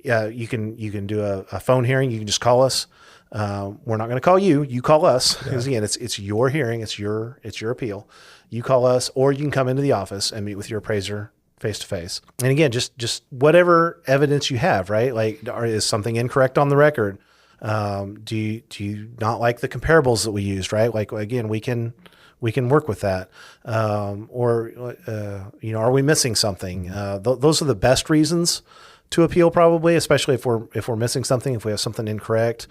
You can do a phone hearing. You can just call us. We're not going to call you. You call us, because again, it's your hearing. It's your appeal. You call us, or you can come into the office and meet with your appraiser face to face. And again, just whatever evidence you have, right? Like, is something incorrect on the record? Do you not like the comparables that we used, right? Like, again, we can work with that. Or are we missing something? Those are the best reasons to appeal, probably, especially if we're missing something, if we have something incorrect.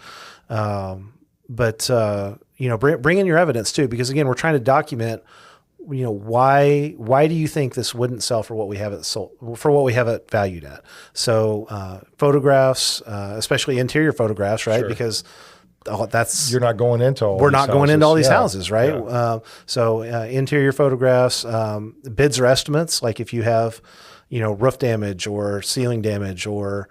But bring in your evidence too, because again, we're trying to document, why do you think this wouldn't sell for what we have it valued at? So, photographs, especially interior photographs, right? Sure. Because you're not going into all. We're not going into all these houses, right? Yeah. So interior photographs, bids or estimates, like if you have, roof damage or ceiling damage or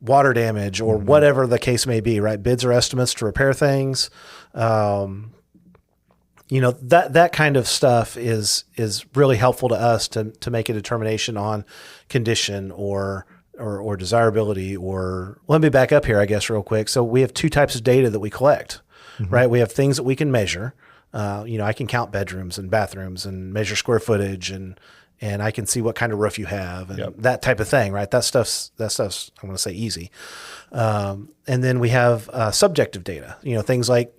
water damage or whatever the case may be, right? Bids or estimates to repair things. That kind of stuff is really helpful to us to make a determination on condition or desirability. Or let me back up here, I guess, real quick. So we have two types of data that we collect, right? We have things that we can measure. I can count bedrooms and bathrooms and measure square footage, and I can see what kind of roof you have and that type of thing, right? That stuff's I'm going to say easy. And then we have subjective data, things like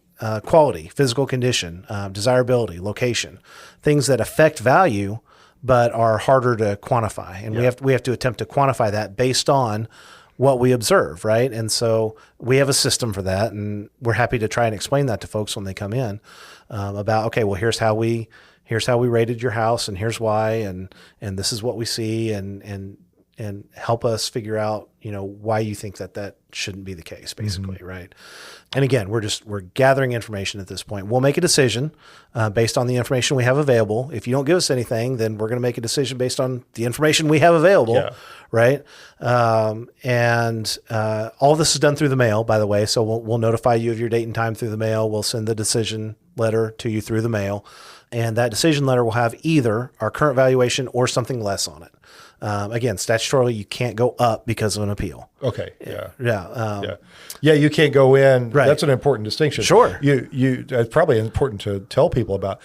quality, physical condition, desirability, location, things that affect value but are harder to quantify. And we have to attempt to quantify that based on what we observe, right? And so we have a system for that, and we're happy to try and explain that to folks when they come in about, okay, well, here's how we rated your house, and here's why, and this is what we see, and help us figure out, why you think that shouldn't be the case, basically, right? And again, we're gathering information at this point. We'll make a decision based on the information we have available. If you don't give us anything, then we're going to make a decision based on the information we have available, right? And all of this is done through the mail, by the way. So we'll notify you of your date and time through the mail. We'll send the decision letter to you through the mail. And that decision letter will have either our current valuation or something less on it. Again, statutorily, you can't go up because of an appeal. Okay. Yeah. Yeah. Yeah. You can't go in. Right. That's an important distinction. Sure. It's probably important to tell people about.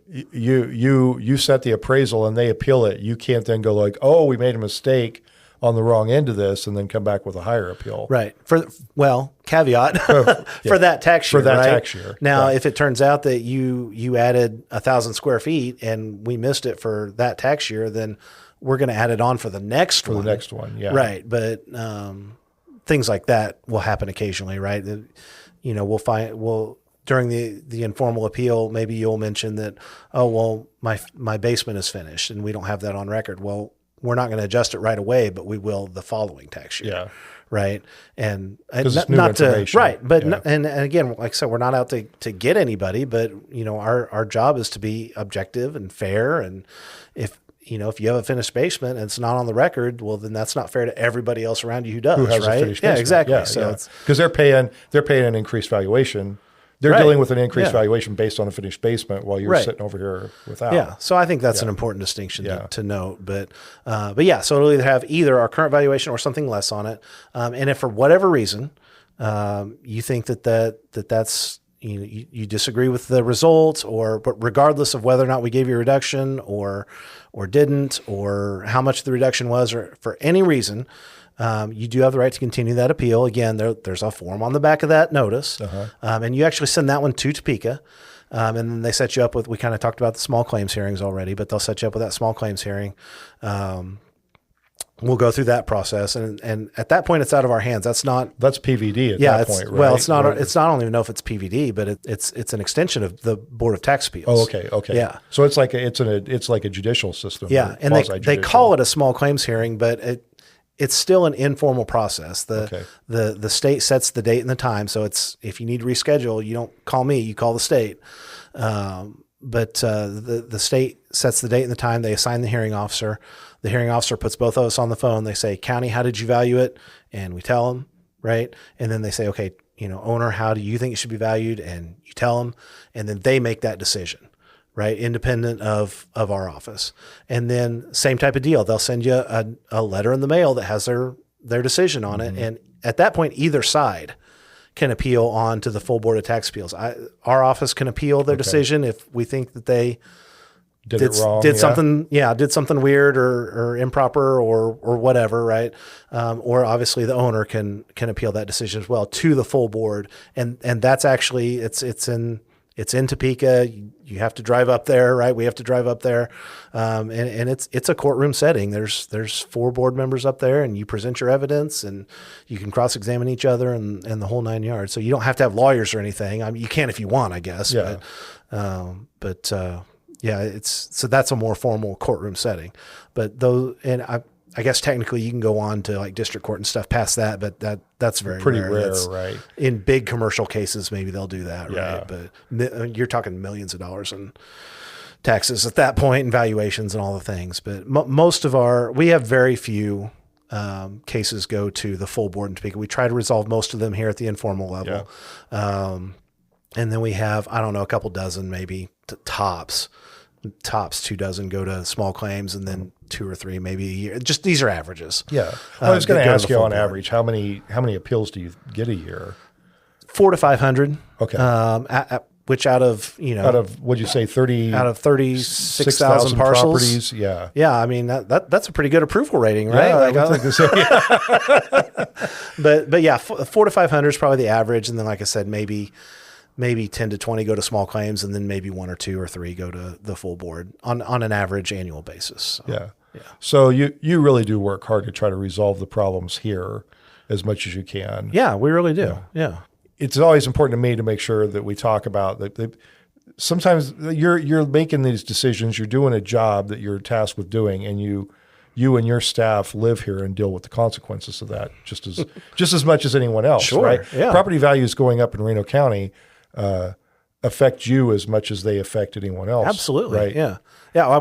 You set the appraisal and they appeal it. You can't then go like, oh, we made a mistake on the wrong end of this, and then come back with a higher appeal. Right. Caveat for that tax year. Tax year. Now, if it turns out that you added 1,000 square feet and we missed it for that tax year, then we're going to add it on for the next one. For the next one, yeah. Right. But things like that will happen occasionally, right? We'll during the informal appeal, maybe you'll mention that, oh, well, my basement is finished and we don't have that on record. Well, we're not going to adjust it right away, but we will the following tax year. Yeah. Right. And it's new information. Right. But, and again, like I said, we're not out to get anybody, but our job is to be objective and fair. And if you have a finished basement and it's not on the record, well, then that's not fair to everybody else around you who does, has right? a finished basement. Yeah, exactly. Yeah, so because they're paying an increased valuation. They're dealing with an increased valuation based on a finished basement while you're sitting over here without. Yeah. So I think that's an important distinction to note. But yeah, so it'll have our current valuation or something less on it. And if for whatever reason you think that's you disagree with the results, but regardless of whether or not we gave you a reduction or didn't, or how much the reduction was, or for any reason, you do have the right to continue that appeal. Again, there's a form on the back of that notice, and you actually send that one to TPiH, and then they set you up with. We kind of talked about the small claims hearings already, but they'll set you up with that small claims hearing. We'll go through that process, and at that point, it's out of our hands. That's PVD at that point, right? Well, it's not. It's not. I don't even know if it's PVD, but it's an extension of the Board of Tax Appeals. Oh, okay. Yeah. So it's like a judicial system. Yeah, and they call it a small claims hearing, but it's still an informal process. The state sets the date and the time. So if you need to reschedule, you don't call me, you call the state. But the state sets the date and the time. They assign the hearing officer. The hearing officer puts both of us on the phone. They say, county, how did you value it? And we tell them, right? And then they say, okay, owner, how do you think it should be valued? And you tell them, and then they make that decision, right? Independent of our office. And then same type of deal. They'll send you a letter in the mail that has their decision on it. And at that point, either side can appeal on to the full Board of Tax Appeals. Our office can appeal their decision if we think that they did it wrong, did something weird or improper or whatever, right? Or obviously the owner can appeal that decision as well to the full board. And that's actually, it's in Topeka. You have to drive up there, right? We have to drive up there. And it's a courtroom setting. There's 4 board members up there, and you present your evidence and you can cross-examine each other and the whole 9 yards. So you don't have to have lawyers or anything. I mean, you can if you want, I guess. Yeah. So that's a more formal courtroom setting. But I guess technically you can go on to like district court and stuff past that, but that's very pretty rare, right? In big commercial cases, maybe they'll do that, yeah. Right? But you're talking millions of dollars in taxes at that point, and valuations and all the things. But we have very few cases go to the full board in Topeka. We try to resolve most of them here at the informal level. Yeah. And then we have, I don't know, a couple dozen, maybe tops 2 dozen go to small claims, and then 2 or 3 maybe a year. Just these are averages. Yeah. Well, I was going to ask you on average, how many appeals do you get a year? 400 to 500. Okay. Which out of what'd you say, 30? Out of 36,000 parcels. Properties, yeah. Yeah, I mean that's a pretty good approval rating, right? Yeah, I would think so. Yeah. But yeah, 400 to 500 is probably the average, and then like I said, maybe 10 to 20 go to small claims, and then maybe 1 or 2 or 3 go to the full board on an average annual basis. So, yeah. So you really do work hard to try to resolve the problems here as much as you can. Yeah, we really do. Yeah. It's always important to me to make sure that we talk about that. Sometimes you're making these decisions, you're doing a job that you're tasked with doing, and you and your staff live here and deal with the consequences of that just as much as anyone else. Sure. Right? Yeah. Property values going up in Reno County affect you as much as they affect anyone else. Absolutely. Right. Yeah. Yeah.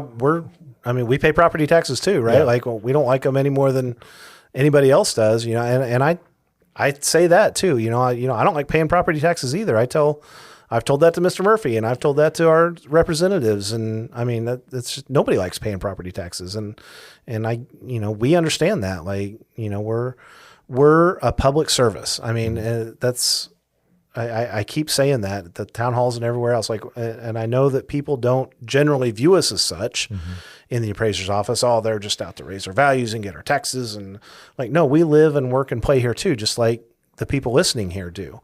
We pay property taxes too, right? Yeah. Like we don't like them any more than anybody else does, and I say that too. I don't like paying property taxes either. I've told that to Mr. Murphy, and I've told that to our representatives. And I mean, that's nobody likes paying property taxes. And we understand that, we're a public service. I mean, I keep saying that at the town halls and everywhere else. Like, and I know that people don't generally view us as such in the appraiser's office. Oh, they're just out to raise our values and get our taxes. And like, no, we live and work and play here too, just like the people listening here do.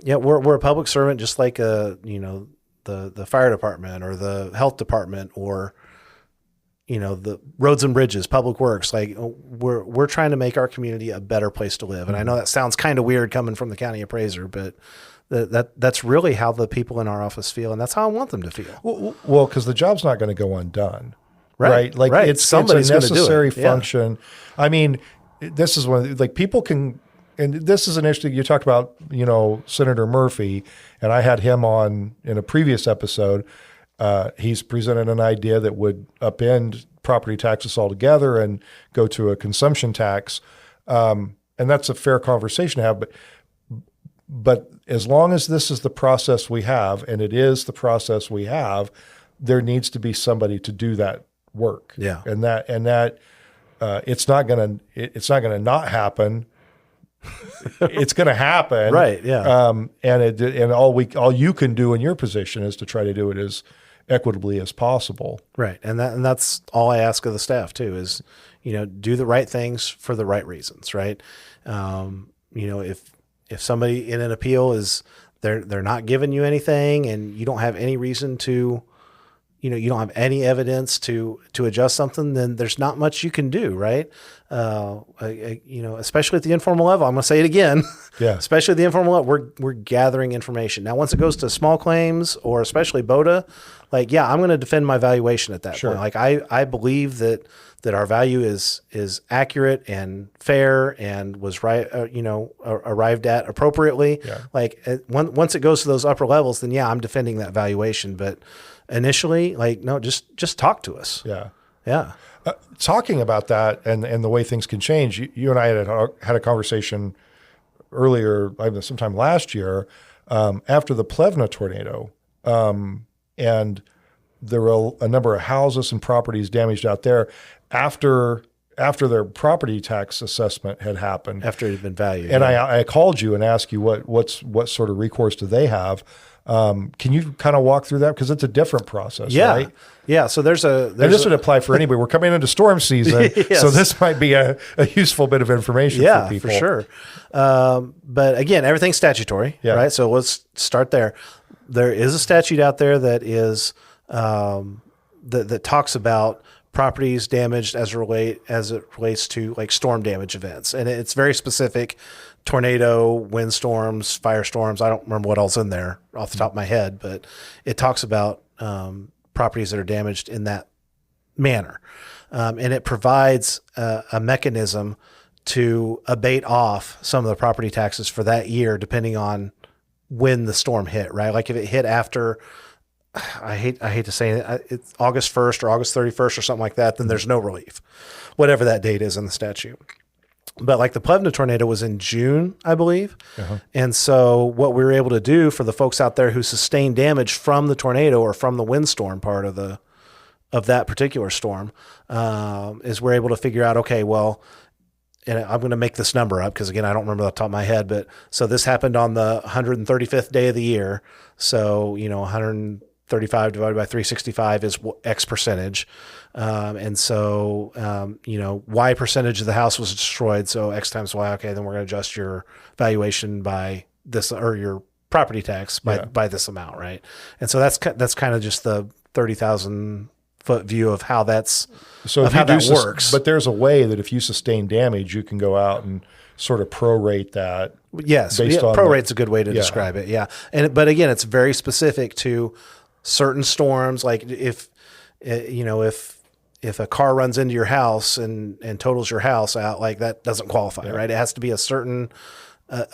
Yeah, we're a public servant, just like the fire department or the health department or the roads and bridges, public works. Like we're trying to make our community a better place to live. And I know that sounds kind of weird coming from the county appraiser, but that's really how the people in our office feel, and that's how I want them to feel. Well, because the job's not going to go undone, right? Like it's a necessary function. I mean, this is one like people can. And this is an issue you talked about, Senator Murphy, and I had him on in a previous episode. He's presented an idea that would upend property taxes altogether and go to a consumption tax. And that's a fair conversation to have. But as long as this is the process we have, and it is the process we have, there needs to be somebody to do that work. Yeah. And that it's not going to not happen. It's going to happen, right? Yeah, and all you can do in your position is to try to do it as equitably as possible, right? And that's all I ask of the staff too is, do the right things for the right reasons, right? If somebody in an appeal is they're not giving you anything, and you don't have any reason to, you don't have any evidence to adjust something, then there's not much you can do, right? Especially at the informal level, I'm going to say it again. Yeah. Especially at the informal level, we're gathering information. Now, once it goes to small claims or especially BOTA, I'm going to defend my valuation at that point. Like I believe that our value is accurate and fair and was right, arrived at appropriately. Yeah. Once it goes to those upper levels, then I'm defending that valuation. But initially, no, just talk to us. Yeah. Yeah. Talking about that and the way things can change, you and I had a conversation earlier, sometime last year, after the Plevna tornado, and there were a number of houses and properties damaged out there after their property tax assessment had happened. After it had been valued. And I called you and asked you what sort of recourse do they have? Can you kind of walk through that? Because it's a different process, right? Yeah. So and this would apply for anybody. We're coming into storm season, yes. So this might be a useful bit of information for people. Yeah, for sure. But again, everything's statutory, right? So let's start there. There is a statute out there that is that talks about properties damaged as it relates to like storm damage events, and it's very specific. Tornado, windstorms, firestorms. I don't remember what else in there off the top of my head, but it talks about properties that are damaged in that manner. And it provides a mechanism to abate off some of the property taxes for that year, depending on when the storm hit, right? Like if it hit after, I hate to say it, it's August 1st or August 31st or something like that, then there's no relief, whatever that date is in the statute. But like the Plevna tornado was in June, I believe. Uh-huh. And so what we were able to do for the folks out there who sustained damage from the tornado or from the windstorm part of that particular storm, is we're able to figure out, okay, well, and I'm going to make this number up because again, I don't remember off the top of my head, but so this happened on the 135th day of the year. So, 135 divided by 365 is X percentage. And so, Y percentage of the house was destroyed. So X times Y. Okay. Then we're going to adjust your valuation by this, or your property tax by this amount. Right. And so that's kind of just the 30,000 foot view of how that's, so of how that works. But there's a way that if you sustain damage, you can go out and sort of prorate that. Yes. Prorate's a good way to describe it. Yeah. But again, it's very specific to certain storms. Like if a car runs into your house and totals your house out, like that doesn't qualify, right? It has to be a certain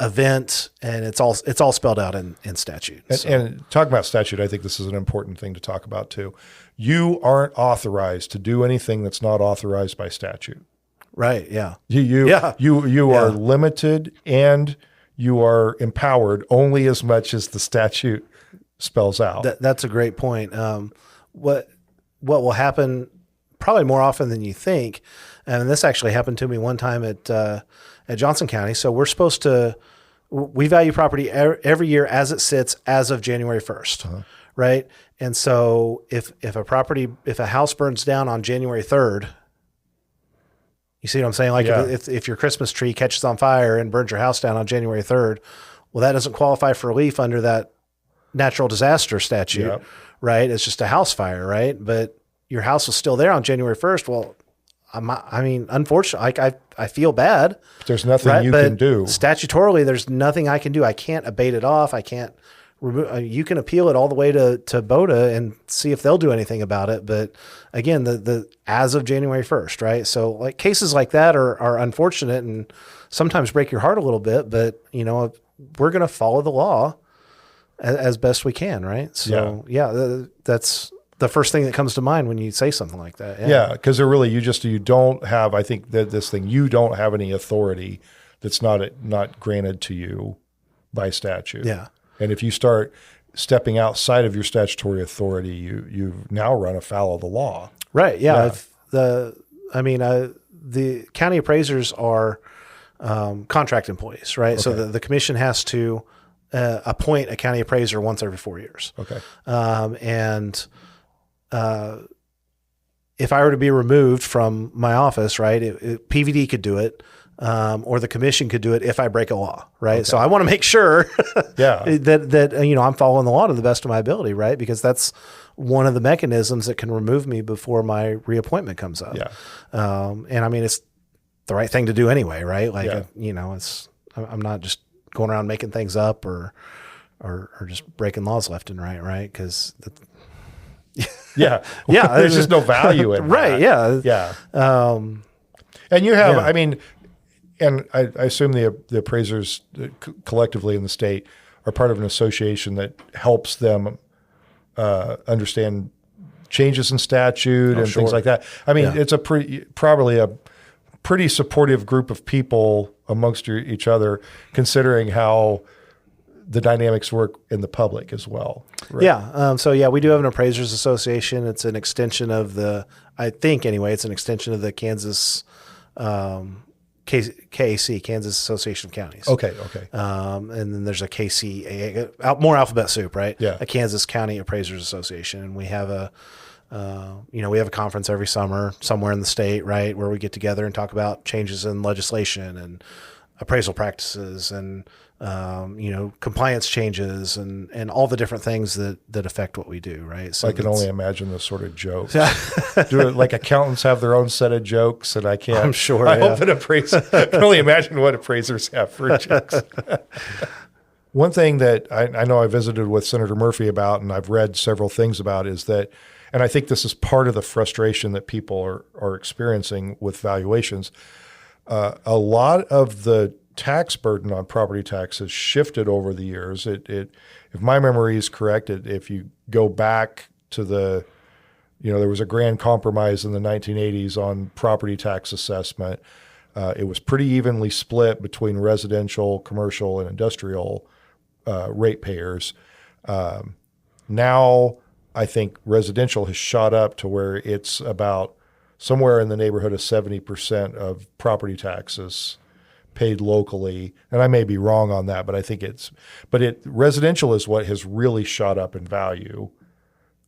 event, and it's all spelled out in statute. And talking about statute, I think this is an important thing to talk about too. You aren't authorized to do anything that's not authorized by statute. Right. Yeah. You are limited, and you are empowered only as much as the statute spells out. That's a great point. What will happen probably more often than you think. And this actually happened to me one time at Johnson County. So we value property every year as it sits as of January 1st, right? And so if a house burns down on January 3rd, you see what I'm saying? Like if your Christmas tree catches on fire and burns your house down on January 3rd, well, that doesn't qualify for relief under that natural disaster statute, right? It's just a house fire, right? But your house was still there on January 1st. Well, unfortunately, I feel bad. There's nothing you can do. Statutorily, there's nothing I can do. I can't abate it off. I can't remove. You can appeal it all the way to BOTA and see if they'll do anything about it. But again, the as of January 1st, right? So like cases like that are unfortunate and sometimes break your heart a little bit. But we're going to follow the law as best we can, right? So that's the first thing that comes to mind when you say something like that. Yeah, because you don't have, I think that this thing, you don't have any authority that's not granted to you by statute. Yeah. And if you start stepping outside of your statutory authority, you've now run afoul of the law. Right. Yeah. The county appraisers are contract employees, right? Okay. So the commission has to appoint a county appraiser once every 4 years. Okay. If I were to be removed from my office, right, PVD could do it, or the commission could do it if I break a law, right? Okay. So I want to make sure that I'm following the law to the best of my ability, right? Because that's one of the mechanisms that can remove me before my reappointment comes up. Yeah. And it's the right thing to do anyway, right? Like, I'm not just going around making things up or just breaking laws left and right? Because there's just no value in right. That. Yeah. And you have, and I assume the appraisers collectively in the state are part of an association that helps them understand changes in statute and things like that. It's probably a pretty supportive group of people amongst each other, considering how the dynamics work in the public as well. Right? Yeah. We do have an appraisers association. It's an extension of it's an extension of the Kansas KAC, Kansas Association of Counties. Okay. And then there's a KC, more alphabet soup, right? Yeah. A Kansas County Appraisers Association. And we have we have a conference every summer somewhere in the state, right, where we get together and talk about changes in legislation and appraisal practices and compliance changes and all the different things that affect what we do, right? So I can only imagine the sort of jokes. Like accountants have their own set of jokes, and I can't. I'm sure. I hope an appraiser. I can only imagine what appraisers have for jokes. One thing that I know I visited with Senator Murphy about, and I've read several things about, is that, and I think this is part of the frustration that people are experiencing with valuations. A lot of the tax burden on property taxes shifted over the years. If my memory is correct, if you go back to there was a grand compromise in the 1980s on property tax assessment. It was pretty evenly split between residential, commercial, and industrial ratepayers. Now, I think residential has shot up to where it's about somewhere in the neighborhood of 70% of property taxes paid locally. And I may be wrong on that, but I think residential is what has really shot up in value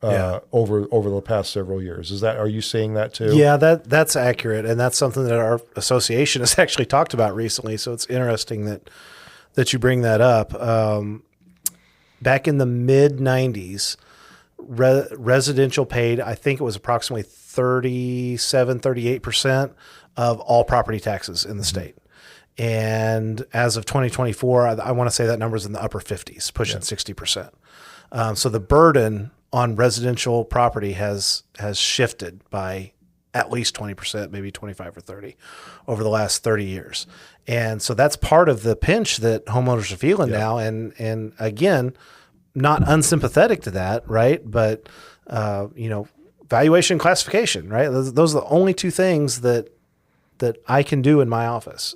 over the past several years. Are you seeing that too? Yeah, that's accurate. And that's something that our association has actually talked about recently. So it's interesting that you bring that up. Back in the mid 90s, residential paid, I think it was approximately 38% of all property taxes in the state. And as of 2024, I want to say that number's in the upper 50s, pushing 60%. So the burden on residential property has shifted by at least 20%, maybe 25 or 30 over the last 30 years. And so that's part of the pinch that homeowners are feeling now. And again, not unsympathetic to that, right? But, valuation and classification, right? Those are the only two things that I can do in my office.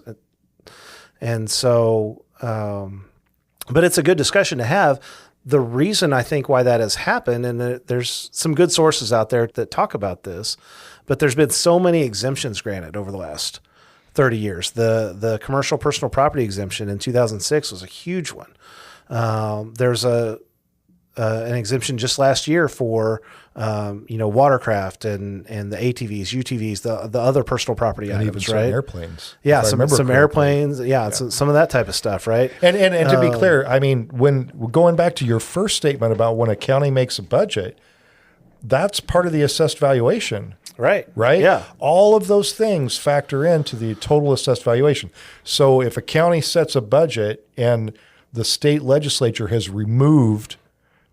And so, but it's a good discussion to have. the reason I think why that has happened, and there's some good sources out there that talk about this, but there's been so many exemptions granted over the last 30 years. The commercial personal property exemption in 2006 was a huge one. There's an exemption just last year for watercraft and the ATVs, UTVs, the other personal property and items, even some right? airplanes. Yeah, some airplanes. Yeah, some of that type of stuff, right? And to be clear, I mean, when going back to your first statement about when a county makes a budget, that's part of the assessed valuation. Right. Right? Yeah. All of those things factor into the total assessed valuation. So if a county sets a budget and the state legislature has removed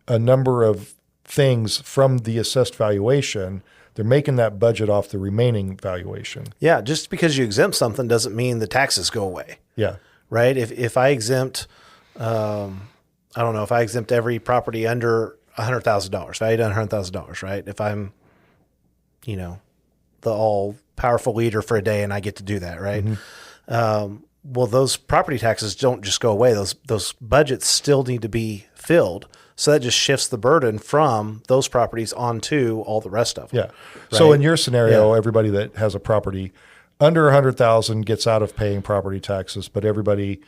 a number of things from the assessed valuation, they're making that budget off the remaining valuation. Yeah. Just because you exempt something doesn't mean the taxes go away. Yeah. Right. If I exempt, I don't know, if I exempt every property under $100,000, valued at $100,000, right? If I'm, the all powerful leader for a day and I get to do that, right? Mm-hmm. Well, those property taxes don't just go away. Those budgets still need to be filled. So that just shifts the burden from those properties onto all the rest of them. Yeah. Right? So in your scenario, everybody that has a property under $100,000 gets out of paying property taxes, but everybody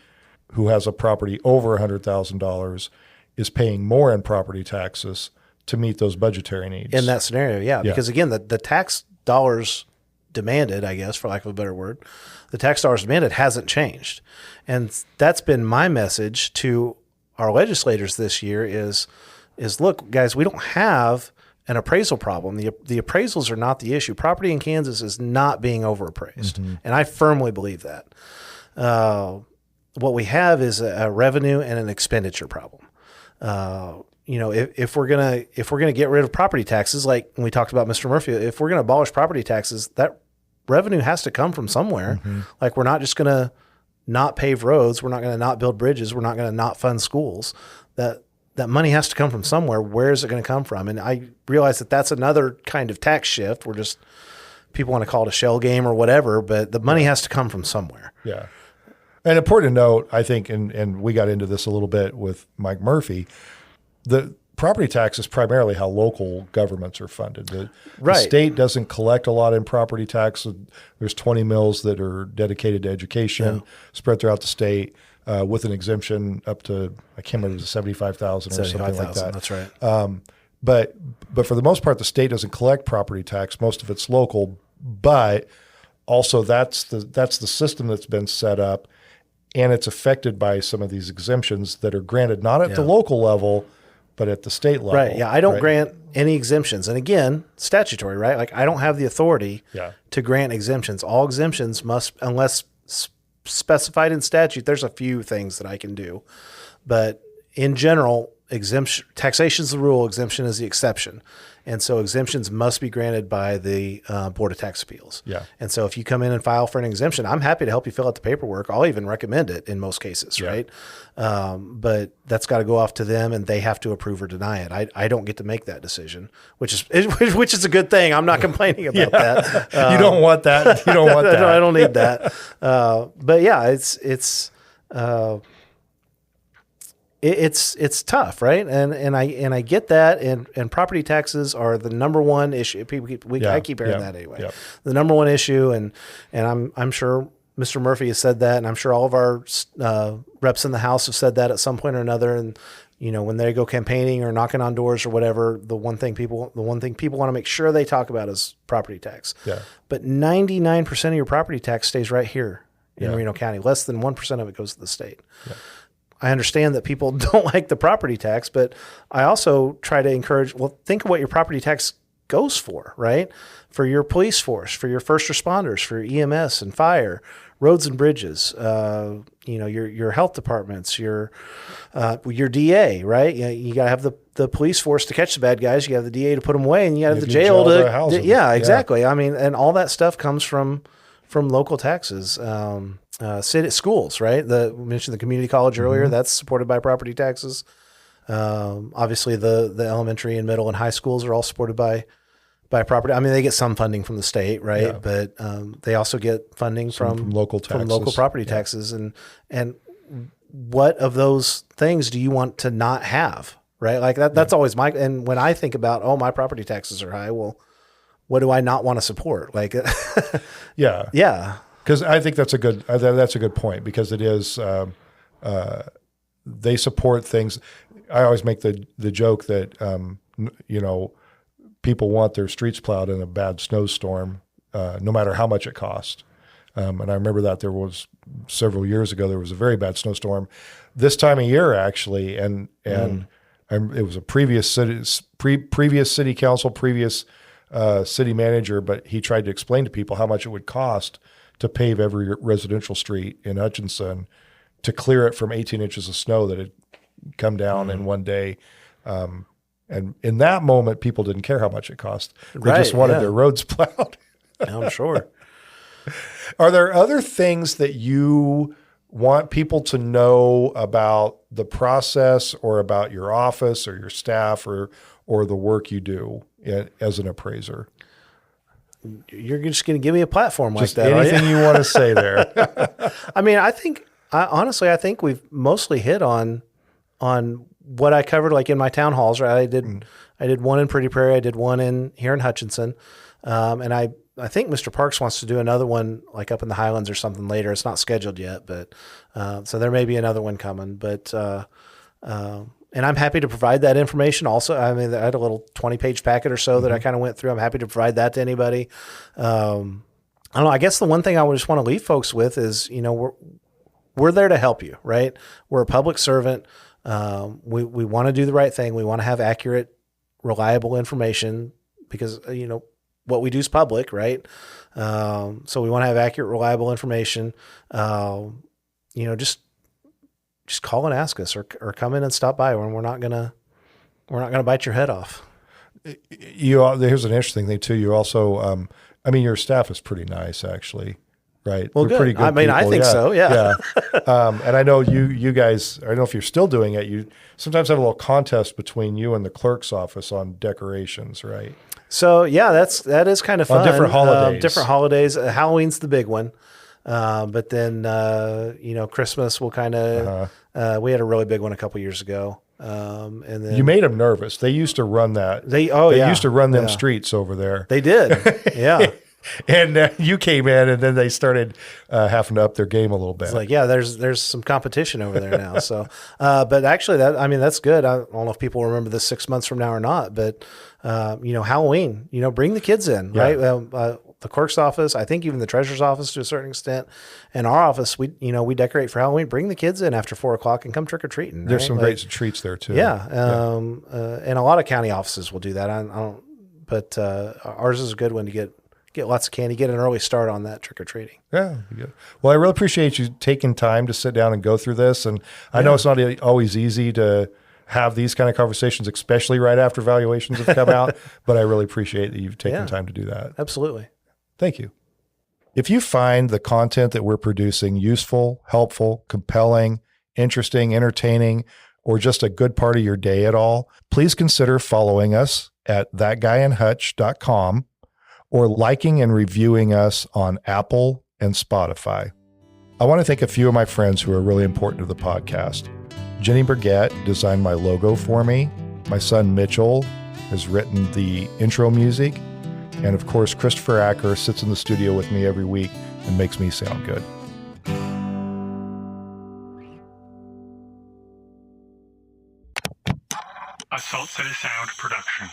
who has a property over $100,000 is paying more in property taxes to meet those budgetary needs. In that scenario, yeah. Because again, the tax dollars demanded, I guess, for lack of a better word, the tax dollars demanded hasn't changed. And that's been my message to our legislators this year is look, guys, we don't have an appraisal problem. The appraisals are not the issue. Property in Kansas is not being overappraised. Mm-hmm. And I firmly believe that. What we have is a revenue and an expenditure problem. If we're gonna get rid of property taxes, like when we talked about Mr. Murphy, if we're gonna abolish property taxes, that revenue has to come from somewhere. Mm-hmm. Like we're not just gonna not pave roads, we're not gonna not build bridges, we're not gonna not fund schools. That money has to come from somewhere. Where is it gonna come from? And I realize that that's another kind of tax shift. We're just people want to call it a shell game or whatever, but the money has to come from somewhere. Yeah. And important to note, I think, and we got into this a little bit with Mike Murphy, the property tax is primarily how local governments are funded. The state doesn't collect a lot in property tax. There's 20 mills that are dedicated to education spread throughout the state with an exemption up to, I can't remember, it was 75,000 or something like that. That's right. But for the most part, the state doesn't collect property tax. Most of it's local, but also that's the system that's been set up, and it's affected by some of these exemptions that are granted not at the local level, but at the state level. Right. Yeah. I don't grant any exemptions. And again, statutory, right? Like I don't have the authority to grant exemptions. All exemptions must, unless specified in statute, there's a few things that I can do. But in general, taxation is the rule, exemption is the exception. And so exemptions must be granted by the Board of Tax Appeals. Yeah. And so if you come in and file for an exemption, I'm happy to help you fill out the paperwork. I'll even recommend it in most cases, right? But that's got to go off to them, and they have to approve or deny it. I don't get to make that decision, which is a good thing. I'm not complaining about that. You don't want that. You don't want that. I don't need that. But yeah, it's tough, right? And I get that. And property taxes are the number one issue. I keep hearing that anyway. Yeah. The number one issue, and I'm sure Mr. Murphy has said that, and I'm sure all of our reps in the House have said that at some point or another. And when they go campaigning or knocking on doors or whatever, the one thing people want to make sure they talk about is property tax. Yeah. But 99% of your property tax stays right here in Reno County. Less than 1% of it goes to the state. Yeah. I understand that people don't like the property tax, but I also try to encourage, think of what your property tax goes for, right? For your police force, for your first responders, for your EMS and fire, roads and bridges, your health departments, your DA, right? You got to have the police force to catch the bad guys. You have the DA to put them away, and you got to have the jail to house them. Yeah, exactly. Yeah. I mean, and all that stuff comes from local taxes. City schools, right? We mentioned the community college earlier. Mm-hmm. That's supported by property taxes. Obviously, the elementary and middle and high schools are all supported by property. I mean, they get some funding from the state, right? Yeah. But they also get funding from local taxes, from local property taxes. And what of those things do you want to not have, right? Like that's always and when I think about, oh, my property taxes are high, well, what do I not want to support? Like, Yeah. yeah. Because I think that's a good point, because it is, they support things. I always make the joke that, people want their streets plowed in a bad snowstorm, no matter how much it costs. And I remember that there was several years ago, there was a very bad snowstorm this time of year, actually. And it was a previous city council, previous city manager, but he tried to explain to people how much it would cost to pave every residential street in Hutchinson to clear it from 18 inches of snow that had come down in one day. And in that moment, people didn't care how much it cost. They just wanted their roads plowed. I'm sure. Are there other things that you want people to know about the process, or about your office or your staff, or the work you do as an appraiser? You're just going to give me a platform like Just that. anything you want to say there. I mean, honestly, I think we've mostly hit on what I covered, like in my town halls, right? I did one in Pretty Prairie. I did one here in Hutchinson. And I think Mr. Parks wants to do another one like up in the Highlands or something later. It's not scheduled yet, but, so there may be another one coming, but, and I'm happy to provide that information also. I mean, I had a little 20-page packet or so that I kind of went through. I'm happy to provide that to anybody. I don't know. I guess the one thing I would just want to leave folks with is, we're there to help you, right? We're a public servant. We want to do the right thing. We want to have accurate, reliable information because, what we do is public, right? So we want to have accurate, reliable information. Just call and ask us, or come in and stop by, and we're not gonna bite your head off. Here's an interesting thing too. You also, your staff is pretty nice, actually, right? Well, They're pretty good. I mean, people. I think so. Yeah. And I know you guys. I don't know if you're still doing it. You sometimes have a little contest between you and the clerk's office on decorations, right? So yeah, that is kind of fun. On different holidays. Halloween's the big one. But then, Christmas will kind of, we had a really big one a couple years ago. And then you made them nervous. They used to run that. They used to run them streets over there. They did. Yeah. And you came in, and then they started having to up their game a little bit. It's like, yeah, there's some competition over there now. So, but actually that's good. I don't know if people remember this 6 months from now or not, but, Halloween, bring the kids in, right? The clerk's office, I think even the treasurer's office to a certain extent, and our office, we decorate for Halloween. Bring the kids in after 4:00 and come trick or treating. There's some great treats there too. Yeah, and a lot of county offices will do that. I don't, but ours is a good one to get lots of candy, get an early start on that trick or treating. Yeah. Well, I really appreciate you taking time to sit down and go through this, and I know it's not always easy to have these kind of conversations, especially right after valuations have come out, but I really appreciate that you've taken time to do that. Absolutely. Thank you. If you find the content that we're producing useful, helpful, compelling, interesting, entertaining, or just a good part of your day at all, please consider following us at thatguyinhutch.com or liking and reviewing us on Apple and Spotify. I want to thank a few of my friends who are really important to the podcast. Jenny Burgett designed my logo for me. My son Mitchell has written the intro music. And of course, Christopher Acker sits in the studio with me every week and makes me sound good. A Salt City Sound production.